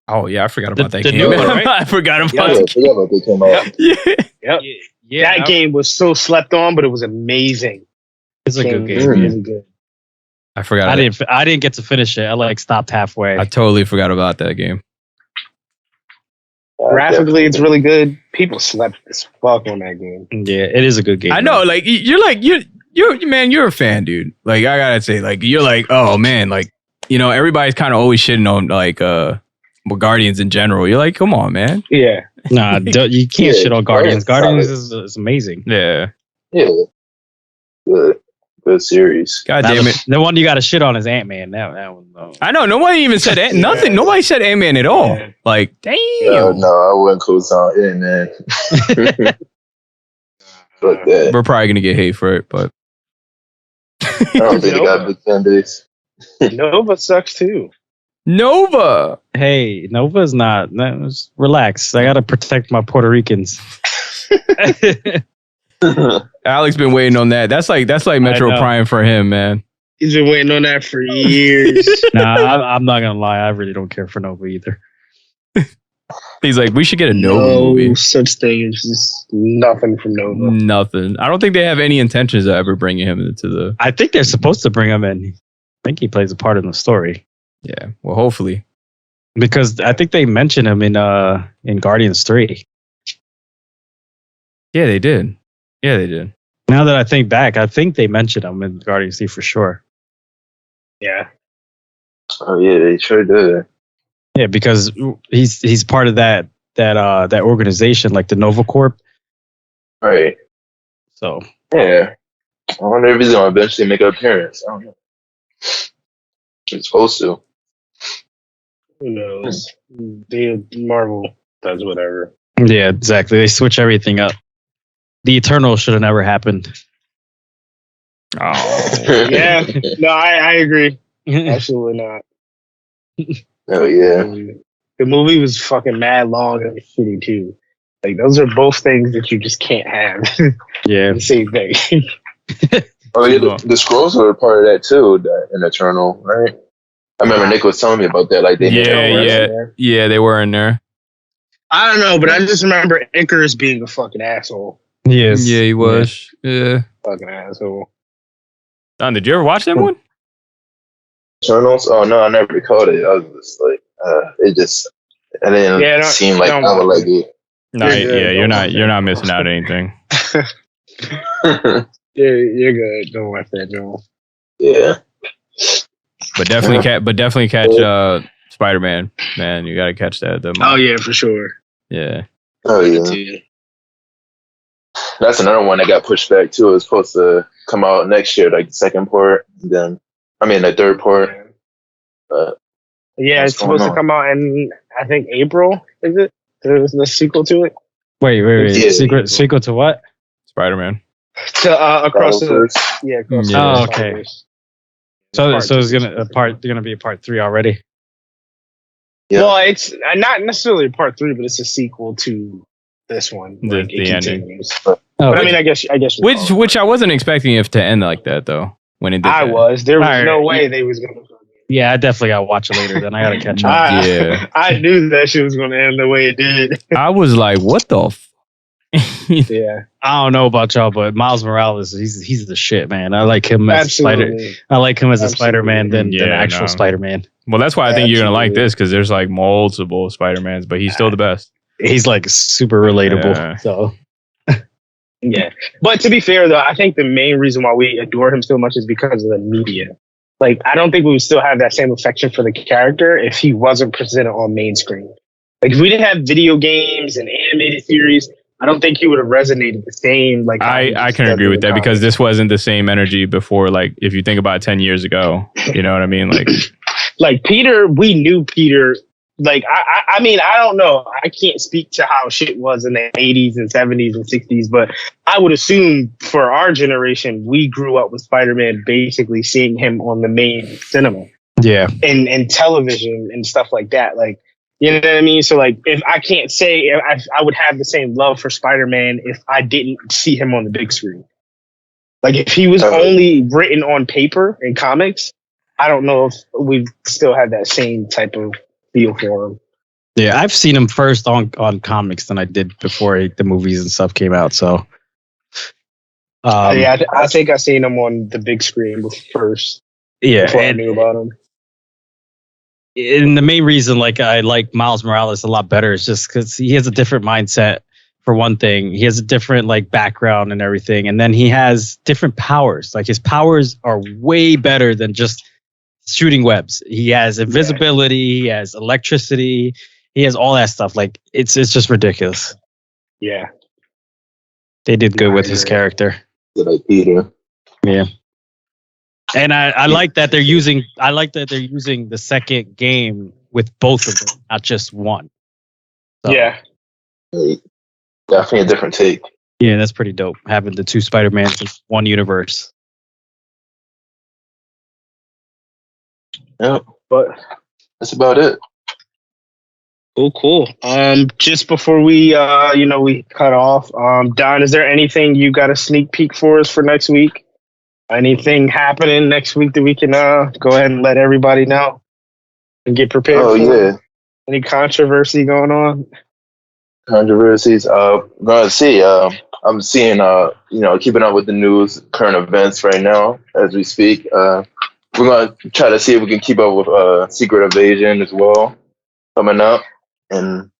Speaker 4: oh yeah, I forgot about that
Speaker 3: the
Speaker 4: game.
Speaker 3: new one, right?
Speaker 4: I forgot about
Speaker 2: Yeah,
Speaker 4: it.
Speaker 2: forgot about they came out.
Speaker 1: Yep.
Speaker 3: Yeah,
Speaker 1: That game was so slept on, but it was amazing.
Speaker 3: It's a good game.
Speaker 1: Really good.
Speaker 4: I forgot.
Speaker 3: I didn't get to finish it. I like stopped halfway.
Speaker 4: I totally forgot about that game.
Speaker 1: Graphically, it's really good. People slept as fuck on that game.
Speaker 3: Yeah, it is a good game.
Speaker 4: I know, like you're man, you're a fan, dude. Like I gotta say, like you're like, oh man, like everybody's kind of always shitting on like Guardians in general. You're like, come on, man.
Speaker 1: Yeah.
Speaker 3: Nah, you can't shit on Guardians. Guardians is amazing.
Speaker 4: Yeah.
Speaker 2: Yeah. Good series.
Speaker 4: God damn it.
Speaker 3: The one you got to shit on is Ant-Man. That one. No.
Speaker 4: I know. Nobody even said nothing. Nobody said Ant-Man at all.
Speaker 1: Yeah.
Speaker 4: Like, damn.
Speaker 2: No, I wouldn't co-sign it, man. Fuck that.
Speaker 4: We're probably gonna get hate for it, but
Speaker 2: I don't think they got a big fan base.
Speaker 1: Nova sucks too.
Speaker 4: Nova.
Speaker 3: Hey, Nova's not. Relax. I got to protect my Puerto Ricans.
Speaker 4: Alex been waiting on that. That's like Metro Prime for him, man.
Speaker 1: He's been waiting on that for years.
Speaker 3: I'm not gonna lie. I really don't care for Nova either.
Speaker 4: He's like, we should get a Nova
Speaker 1: No
Speaker 4: movie.
Speaker 1: such thing as just nothing from Nova.
Speaker 4: Nothing. I don't think they have any intentions of ever bringing him into the.
Speaker 3: I think they're supposed to bring him in. I think he plays a part in the story.
Speaker 4: Yeah. Well, hopefully.
Speaker 3: Because I think they mentioned him in Guardians 3.
Speaker 4: Yeah, they did.
Speaker 3: Now that I think back, I think they mentioned him in Guardians 3 for sure.
Speaker 1: Yeah.
Speaker 2: Oh yeah, they sure did.
Speaker 3: Yeah, because he's part of that organization, like the Nova Corp.
Speaker 2: Right.
Speaker 3: So
Speaker 2: Yeah. I wonder if he's gonna eventually make an appearance. I don't know. He's supposed to.
Speaker 1: Who knows? Marvel does whatever.
Speaker 3: yeah, exactly. They switch everything up. The Eternal should have never happened.
Speaker 4: Oh.
Speaker 1: Yeah. No, I agree. Absolutely not.
Speaker 2: Oh yeah.
Speaker 1: The movie was fucking mad long and shitty too. Like those are both things that you just can't have.
Speaker 3: Yeah.
Speaker 1: The same thing.
Speaker 2: Oh yeah, the scrolls were a part of that too, in Eternal, right? I remember Nick was telling me about that. Like they
Speaker 4: Yeah, they were in there.
Speaker 1: I don't know, but I just remember Icarus being a fucking asshole.
Speaker 3: Yes.
Speaker 4: Yeah, he was. Yeah.
Speaker 1: Fucking asshole.
Speaker 5: Don, did you ever watch that one?
Speaker 2: Eternals? Oh no, I never recalled it. I was just like, it didn't seem like I would like it.
Speaker 5: No, you're not missing out on anything.
Speaker 1: You're good. Don't watch that, Joel.
Speaker 2: Yeah.
Speaker 5: But definitely catch Spider-Man. Man, you gotta catch that.
Speaker 1: Oh yeah, for sure.
Speaker 5: Yeah.
Speaker 2: Oh yeah. That's another one that got pushed back too. It was supposed to come out next year, like the second part. Then, the third part.
Speaker 1: Yeah, it's supposed to come out in I think April. Is it? There's the sequel to it.
Speaker 3: Wait.
Speaker 2: Yeah.
Speaker 3: Sequel to what?
Speaker 5: Spider-Man.
Speaker 1: To across the across the
Speaker 3: Oh, okay.
Speaker 1: Spider-Verse.
Speaker 3: So it's gonna be a part 3 already.
Speaker 2: Yeah.
Speaker 1: Well, it's not necessarily part 3, but it's a sequel to this one.
Speaker 5: The
Speaker 1: it
Speaker 5: ending.
Speaker 1: continues.
Speaker 3: Oh,
Speaker 1: But I mean, I guess
Speaker 4: Which I wasn't expecting it to end like that though. When it did
Speaker 1: I
Speaker 4: that.
Speaker 1: was. There was
Speaker 3: Alright.
Speaker 1: no way they was gonna.
Speaker 3: yeah, I definitely gotta watch it later. Then I gotta catch up.
Speaker 4: Yeah.
Speaker 1: I knew that shit was gonna end the way it did.
Speaker 4: I was like, what the
Speaker 1: Yeah,
Speaker 3: I don't know about y'all, but Miles Morales, he's the shit, man. I like him as
Speaker 1: absolutely.
Speaker 3: I like him as a
Speaker 1: Absolutely.
Speaker 3: Spider-Man than
Speaker 5: Yeah,
Speaker 3: actual
Speaker 5: no.
Speaker 3: Spider-Man.
Speaker 5: Well, that's why I think you're gonna like
Speaker 1: Absolutely.
Speaker 5: this, because there's like multiple Spider-Mans, but he's still the best.
Speaker 3: He's like super relatable.
Speaker 5: Yeah.
Speaker 3: So
Speaker 1: Yeah, but to be fair though, I think the main reason why we adore him so much is because of the media. Like, I don't think we would still have that same affection for the character if he wasn't presented on main screen. Like if we didn't have video games and animated series, I don't think he would have resonated the same. Like
Speaker 5: I can agree with that because this wasn't the same energy before. Like if you think about 10 years ago, you know what I mean?
Speaker 1: Like Peter, we knew Peter. Like I mean, I don't know. I can't speak to how shit was in the 80s and 70s and 60s, but I would assume for our generation, we grew up with Spider-Man, basically seeing him on the main cinema, and television and stuff like that. Like, you know what I mean? So like, if I can't say I would have the same love for Spider-Man if I didn't see him on the big screen. Like if he was only written on paper in comics, I don't know if we still had that same type of feel for him.
Speaker 3: Yeah, I've seen him first on comics than I did before the movies and stuff came out. So,
Speaker 1: I think I seen him on the big screen first.
Speaker 3: Yeah,
Speaker 1: before I knew about him.
Speaker 3: And the main reason, like, I like Miles Morales a lot better is just because he has a different mindset. For one thing, he has a different like background and everything, and then he has different powers. Like his powers are way better than just shooting webs. He has invisibility, he has electricity, he has all that stuff. Like it's just ridiculous.
Speaker 1: Yeah.
Speaker 3: They did good with his character.
Speaker 2: Like Peter.
Speaker 3: Yeah. And I like that they're using the second game with both of them, not just one. So,
Speaker 1: yeah.
Speaker 2: Definitely a different take.
Speaker 3: Yeah, that's pretty dope. Having the two Spider-Mans in one universe.
Speaker 2: Yeah,
Speaker 1: but
Speaker 2: that's about it.
Speaker 1: Cool. Just before we we cut off, Don, is there anything you got a sneak peek for us for next week? Anything happening next week that we can go ahead and let everybody know and get prepared for?
Speaker 2: Yeah.
Speaker 1: Any controversy going on?
Speaker 2: Controversies. Gonna see. I'm seeing keeping up with the news, current events right now as we speak. We're going to try to see if we can keep up with Secret Invasion as well coming up. And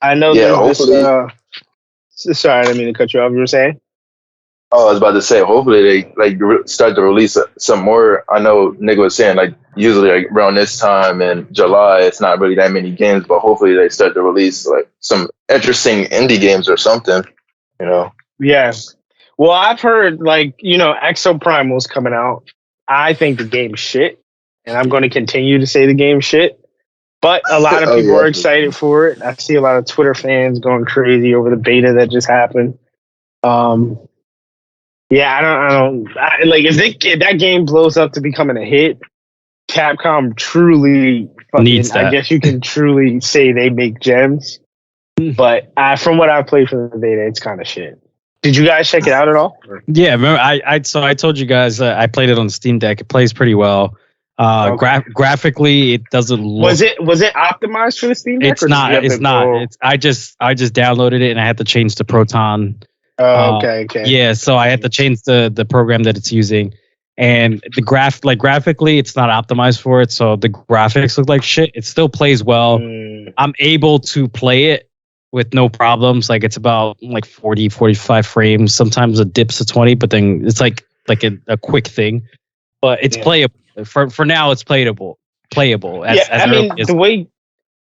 Speaker 1: I know hopefully. Sorry, I didn't mean to cut you off. You were saying?
Speaker 2: Oh, I was about to say, hopefully they start to release some more. I know Nick was saying usually around this time in July, it's not really that many games, but hopefully they start to release some interesting indie games or something,
Speaker 1: Yeah. Well, I've heard Exo Primal's coming out. I think the game's shit, and I'm going to continue to say the game's shit. But a lot of people are excited for it. I see a lot of Twitter fans going crazy over the beta that just happened. Yeah, if that game blows up to becoming a hit, Capcom truly
Speaker 3: needs that.
Speaker 1: I guess you can truly say they make gems. But from what I've played from the beta, it's kind of shit. Did you guys check it out at all?
Speaker 3: Yeah, remember I told you guys I played it on the Steam Deck. It plays pretty well. Graphically, it doesn't look.
Speaker 1: Was it optimized for the Steam Deck?
Speaker 3: It's not. I just downloaded it and I had to change the Proton.
Speaker 1: Okay.
Speaker 3: Yeah, so I had to change the program that it's using, and the graphically, it's not optimized for it. So the graphics look like shit. It still plays well. I'm able to play it with no problems. Like it's about 40, 45 frames. Sometimes it dips to 20, but then it's like a quick thing. But it's playable. For now, it's playable.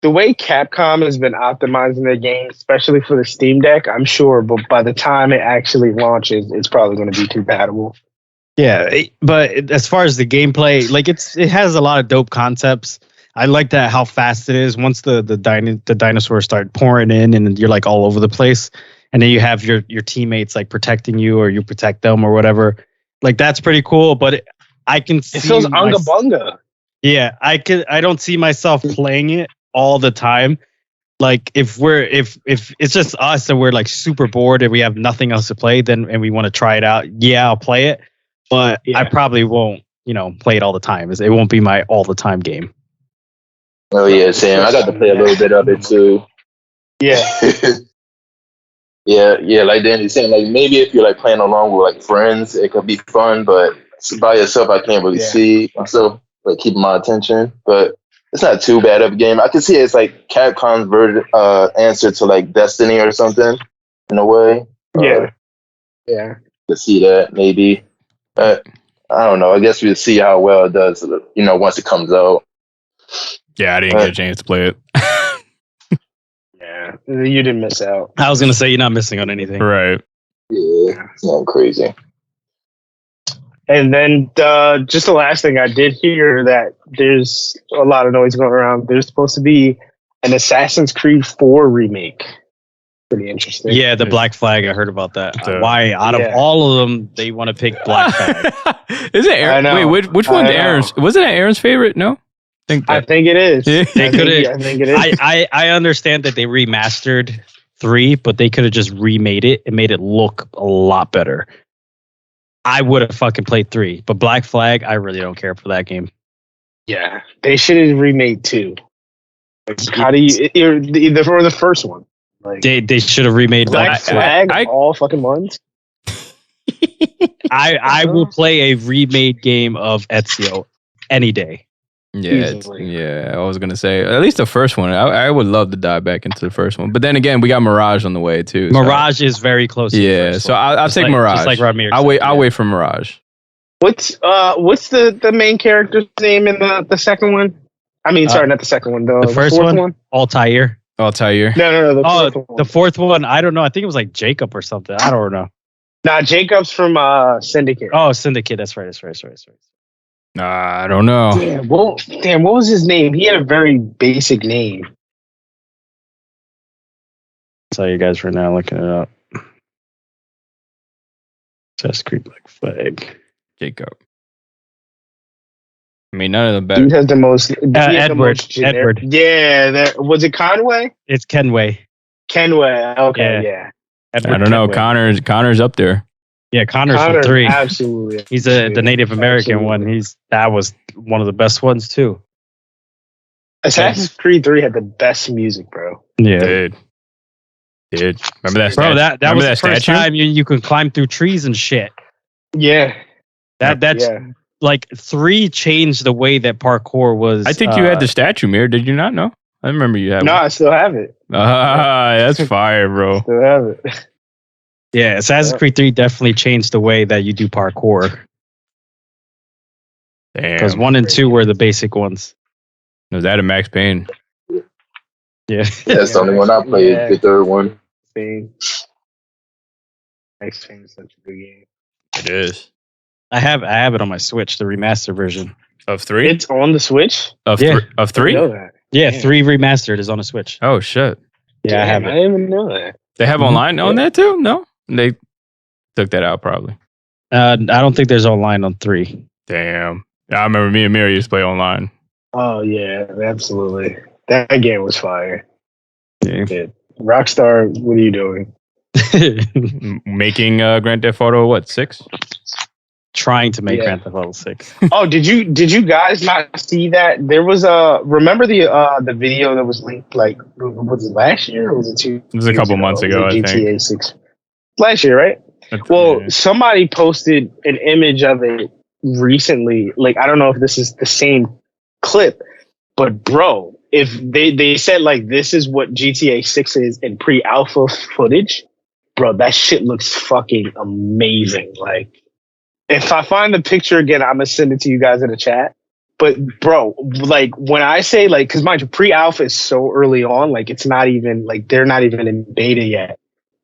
Speaker 1: The way Capcom has been optimizing their games, especially for the Steam Deck, I'm sure, but by the time it actually launches, it's probably going to be compatible.
Speaker 3: Yeah, but as far as the gameplay, it has a lot of dope concepts. I like that how fast it is. Once the dinosaurs start pouring in, and you're all over the place, and then you have your teammates protecting you, or you protect them, or whatever. That's pretty cool. But I can see
Speaker 1: it feels unga bunga.
Speaker 3: Yeah, I don't see myself playing it all the time. If it's just us and we're super bored and we have nothing else to play, and we want to try it out, I'll play it. But I probably won't, play it all the time. It won't be my all the time game.
Speaker 2: Oh yeah, Sam. I got to play a little bit of it too.
Speaker 1: Yeah.
Speaker 2: yeah. Like Danny's saying, maybe if you're playing along with friends, it could be fun. But by yourself, I can't really see myself keeping my attention. But it's not too bad of a game. I can see it's Capcom's answer to Destiny or something in a way.
Speaker 1: Yeah.
Speaker 2: To see that maybe. I don't know. I guess we'll see how well it does. Once it comes out.
Speaker 5: Yeah, I didn't get a chance to play it.
Speaker 1: Yeah, you didn't miss out.
Speaker 3: I was gonna say you're not missing on anything.
Speaker 5: Right.
Speaker 2: Yeah, it's not crazy.
Speaker 1: And then just the last thing, I did hear that there's a lot of noise going around. There's supposed to be an Assassin's Creed 4 remake. Pretty interesting.
Speaker 3: Yeah, the Black Flag. I heard about that.
Speaker 5: The-
Speaker 3: Why out of all of them they want to pick Black Flag?
Speaker 5: Is it Aaron?
Speaker 1: I know.
Speaker 5: Wait, which one's Aaron's? Wasn't that Aaron's favorite? No.
Speaker 1: I think it is.
Speaker 5: Yeah.
Speaker 3: They could
Speaker 1: I think it is.
Speaker 3: I understand that they remastered 3, but they could have just remade it and made it look a lot better. I would have fucking played 3, but Black Flag, I really don't care for that game.
Speaker 1: Yeah, they should have remade 2. Like, how do you either for the first one? Like
Speaker 3: They should have remade
Speaker 1: Black Flag, all fucking ones.
Speaker 3: I will play a remade game of Ezio any day.
Speaker 4: Yeah, yeah. I was gonna say at least the first one. I would love to dive back into the first one, but then again, we got Mirage on the way too.
Speaker 3: Mirage is very close. To
Speaker 4: Yeah,
Speaker 3: the first
Speaker 4: so
Speaker 3: one.
Speaker 4: I'll take Mirage.
Speaker 3: Just like Ramir.
Speaker 4: I'll wait for Mirage.
Speaker 1: What's the main character's name in the second one? I mean, sorry, not the second one. The
Speaker 3: first
Speaker 1: fourth
Speaker 3: one? Altair.
Speaker 4: Altair.
Speaker 1: No. The fourth one.
Speaker 3: The fourth one. I don't know. I think it was like Jacob or something. I don't know.
Speaker 1: Nah, Jacob's from Syndicate.
Speaker 3: Oh, Syndicate. That's right.
Speaker 5: I don't know.
Speaker 1: Damn, what was his name? He had a very basic name.
Speaker 3: I'll tell you guys right now, looking it up. Assassin's Creed Black Flag.
Speaker 4: Jacob. I mean, none of them better.
Speaker 1: He has the most.
Speaker 3: Edward. Edward.
Speaker 1: Yeah, was it Conway?
Speaker 3: It's Kenway.
Speaker 1: Kenway. Okay, yeah.
Speaker 3: Edward
Speaker 5: I don't know.
Speaker 3: Kenway.
Speaker 5: Connor's up there.
Speaker 3: Yeah, Connor's from 3.
Speaker 1: Absolutely.
Speaker 3: He's the Native American one. That was one of the best ones too.
Speaker 1: Assassin's Creed 3 had the best music, bro.
Speaker 3: Yeah,
Speaker 5: Dude. Remember that?
Speaker 3: bro. That
Speaker 5: remember
Speaker 3: was
Speaker 5: that
Speaker 3: the first
Speaker 5: statue?
Speaker 3: time you could climb through trees and shit.
Speaker 1: Yeah.
Speaker 3: That's like 3 changed the way that parkour was.
Speaker 5: I think you had the statue, Mir. Did you not know? I remember you had
Speaker 1: No,
Speaker 5: one.
Speaker 1: I still have it.
Speaker 5: That's fire, bro.
Speaker 1: Still have it.
Speaker 3: Yeah, Assassin's Creed 3 definitely changed the way that you do parkour.
Speaker 5: Damn.
Speaker 3: Because 1 and 2 were the basic ones.
Speaker 5: Was that a Max Payne?
Speaker 3: Yeah.
Speaker 2: That's the only one I played.
Speaker 1: Yeah.
Speaker 2: The third one.
Speaker 1: Max Payne is such a good game.
Speaker 5: It is.
Speaker 3: I have it on my Switch, the remaster version.
Speaker 5: Of 3?
Speaker 1: It's on the Switch?
Speaker 5: Of
Speaker 3: Yeah.
Speaker 5: Of
Speaker 1: I
Speaker 5: 3?
Speaker 1: know that.
Speaker 3: Yeah,
Speaker 1: Damn.
Speaker 3: 3 remastered is on a Switch.
Speaker 5: Oh, shit.
Speaker 3: Yeah, I have
Speaker 1: I
Speaker 3: it.
Speaker 1: didn't even know that.
Speaker 5: They have online on that too? No? They took that out probably.
Speaker 3: I don't think there's online on 3.
Speaker 5: Damn. I remember me and Mary used to play online.
Speaker 1: Oh, yeah, absolutely. That game was fire.
Speaker 3: Yeah.
Speaker 1: Rockstar, what are you doing?
Speaker 5: Making Grand Theft Auto, what, 6?
Speaker 3: Trying to make
Speaker 1: Yeah.
Speaker 3: Grand Theft Auto 6.
Speaker 1: Oh, did you guys not see that? There was remember the video that was linked, like, was it last year or was it 2
Speaker 5: It was a couple months ago, I think.
Speaker 1: GTA 6. Last year, right? Well, somebody posted an image of it recently. Like, I don't know if this is the same clip, but bro, if they said like this is what GTA 6 is in pre-alpha footage, bro, that shit looks fucking amazing. Like, if I find the picture again, I'm gonna send it to you guys in the chat. But bro, like when I say like, because mind you, pre-alpha is so early on, like it's not even like they're not even in beta yet.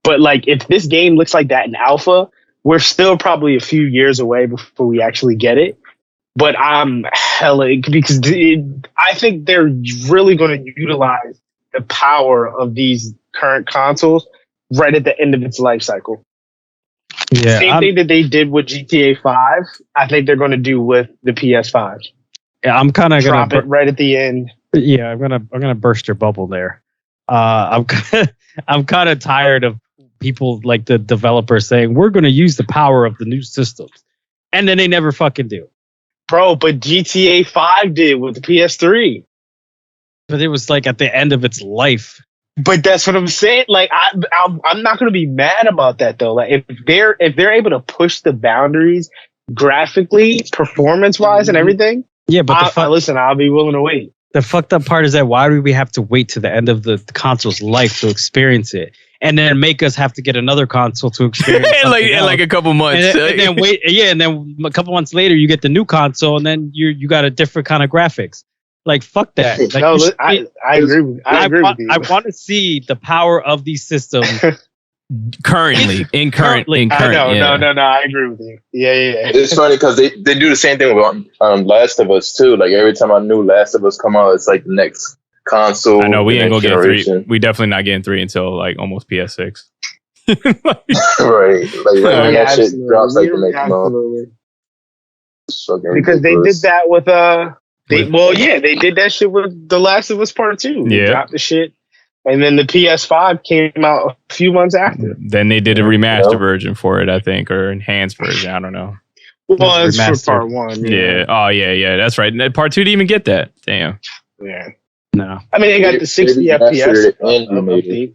Speaker 1: But like, if this game looks like that in alpha, we're still probably a few years away before we actually get it. But I'm hella, because I think they're really going to utilize the power of these current consoles right at the end of its life cycle.
Speaker 3: Yeah,
Speaker 1: Same thing that they did with GTA 5, I think they're going to do with the PS5.
Speaker 3: I'm kind of
Speaker 1: Drop
Speaker 3: gonna
Speaker 1: it right at the end.
Speaker 3: Yeah, I'm gonna burst your bubble there. I'm kind of tired of people like the developers saying we're going to use the power of the new systems, and then they never fucking do.
Speaker 1: Bro, but GTA 5 did with the PS3.
Speaker 3: But it was like at the end of its life.
Speaker 1: But that's what I'm saying. Like, I'm not going to be mad about that though. Like, if they're able to push the boundaries graphically, performance wise, and everything.
Speaker 3: Yeah, but
Speaker 1: listen, I'll be willing to wait.
Speaker 3: The fucked up part is that why do we have to wait to the end of the console's life to experience it, and then make us have to get another console to experience
Speaker 5: in like a couple months,
Speaker 3: and then wait, yeah, and then a couple months later you get the new console, and then you got a different kind of graphics. Like fuck that. Like,
Speaker 1: No, I agree with you.
Speaker 3: I want to see the power of these systems
Speaker 5: currently.
Speaker 1: I know, no, I agree with you. Yeah.
Speaker 2: It's funny because they do the same thing with Last of Us too. Like every time a new Last of Us come out, it's like the next console.
Speaker 5: I know we ain't gonna get 3.
Speaker 2: generation.
Speaker 5: We definitely not getting 3 until like almost PS6.
Speaker 2: Right. Like when that shit drops like the next month.
Speaker 1: Absolutely. Because they did that with they did that shit with The Last of Us Part 2. They dropped the shit. And then the PS5 came out a few months after.
Speaker 5: Then they did a remaster version for it, I think, or enhanced version. I don't know.
Speaker 1: Well, it's for Part 1.
Speaker 5: Yeah. Oh, yeah. That's right. And Part 2 didn't even get that. Damn.
Speaker 1: Yeah.
Speaker 3: No.
Speaker 1: I mean, they got the 60 FPS update.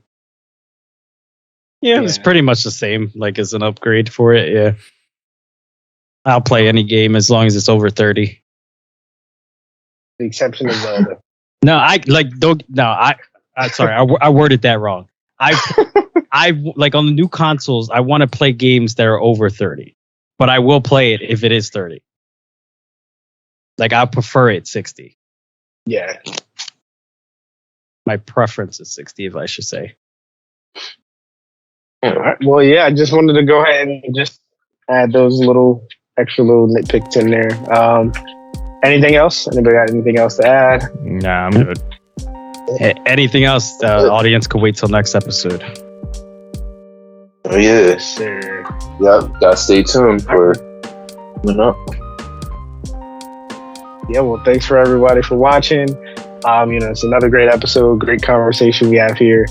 Speaker 3: Yeah, it's pretty much the same, like as an upgrade for it. Yeah. I'll play any game as long as it's over 30.
Speaker 1: The exception of Zelda.
Speaker 3: Sorry, I worded that wrong. I like on the new consoles, I want to play games that are over 30, but I will play it if it is 30. Like I prefer it 60.
Speaker 1: Yeah.
Speaker 3: My preference is 60, if I should say.
Speaker 1: All right. Well, yeah, I just wanted to go ahead and just add those extra little nitpicks in there. Anything else? Anybody got anything else to add?
Speaker 5: Nah, I'm good.
Speaker 3: Anything else? The audience could wait till next episode.
Speaker 2: Oh yeah,
Speaker 1: Sure.
Speaker 2: Yep. Gotta stay tuned for.
Speaker 1: Yeah. Well, thanks for everybody for watching. It's another great episode, great conversation we have here.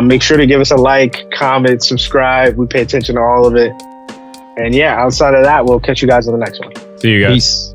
Speaker 1: Make sure to give us a like, comment, subscribe. We pay attention to all of it. And yeah, outside of that, we'll catch you guys on the next one.
Speaker 5: See you guys.
Speaker 3: Peace.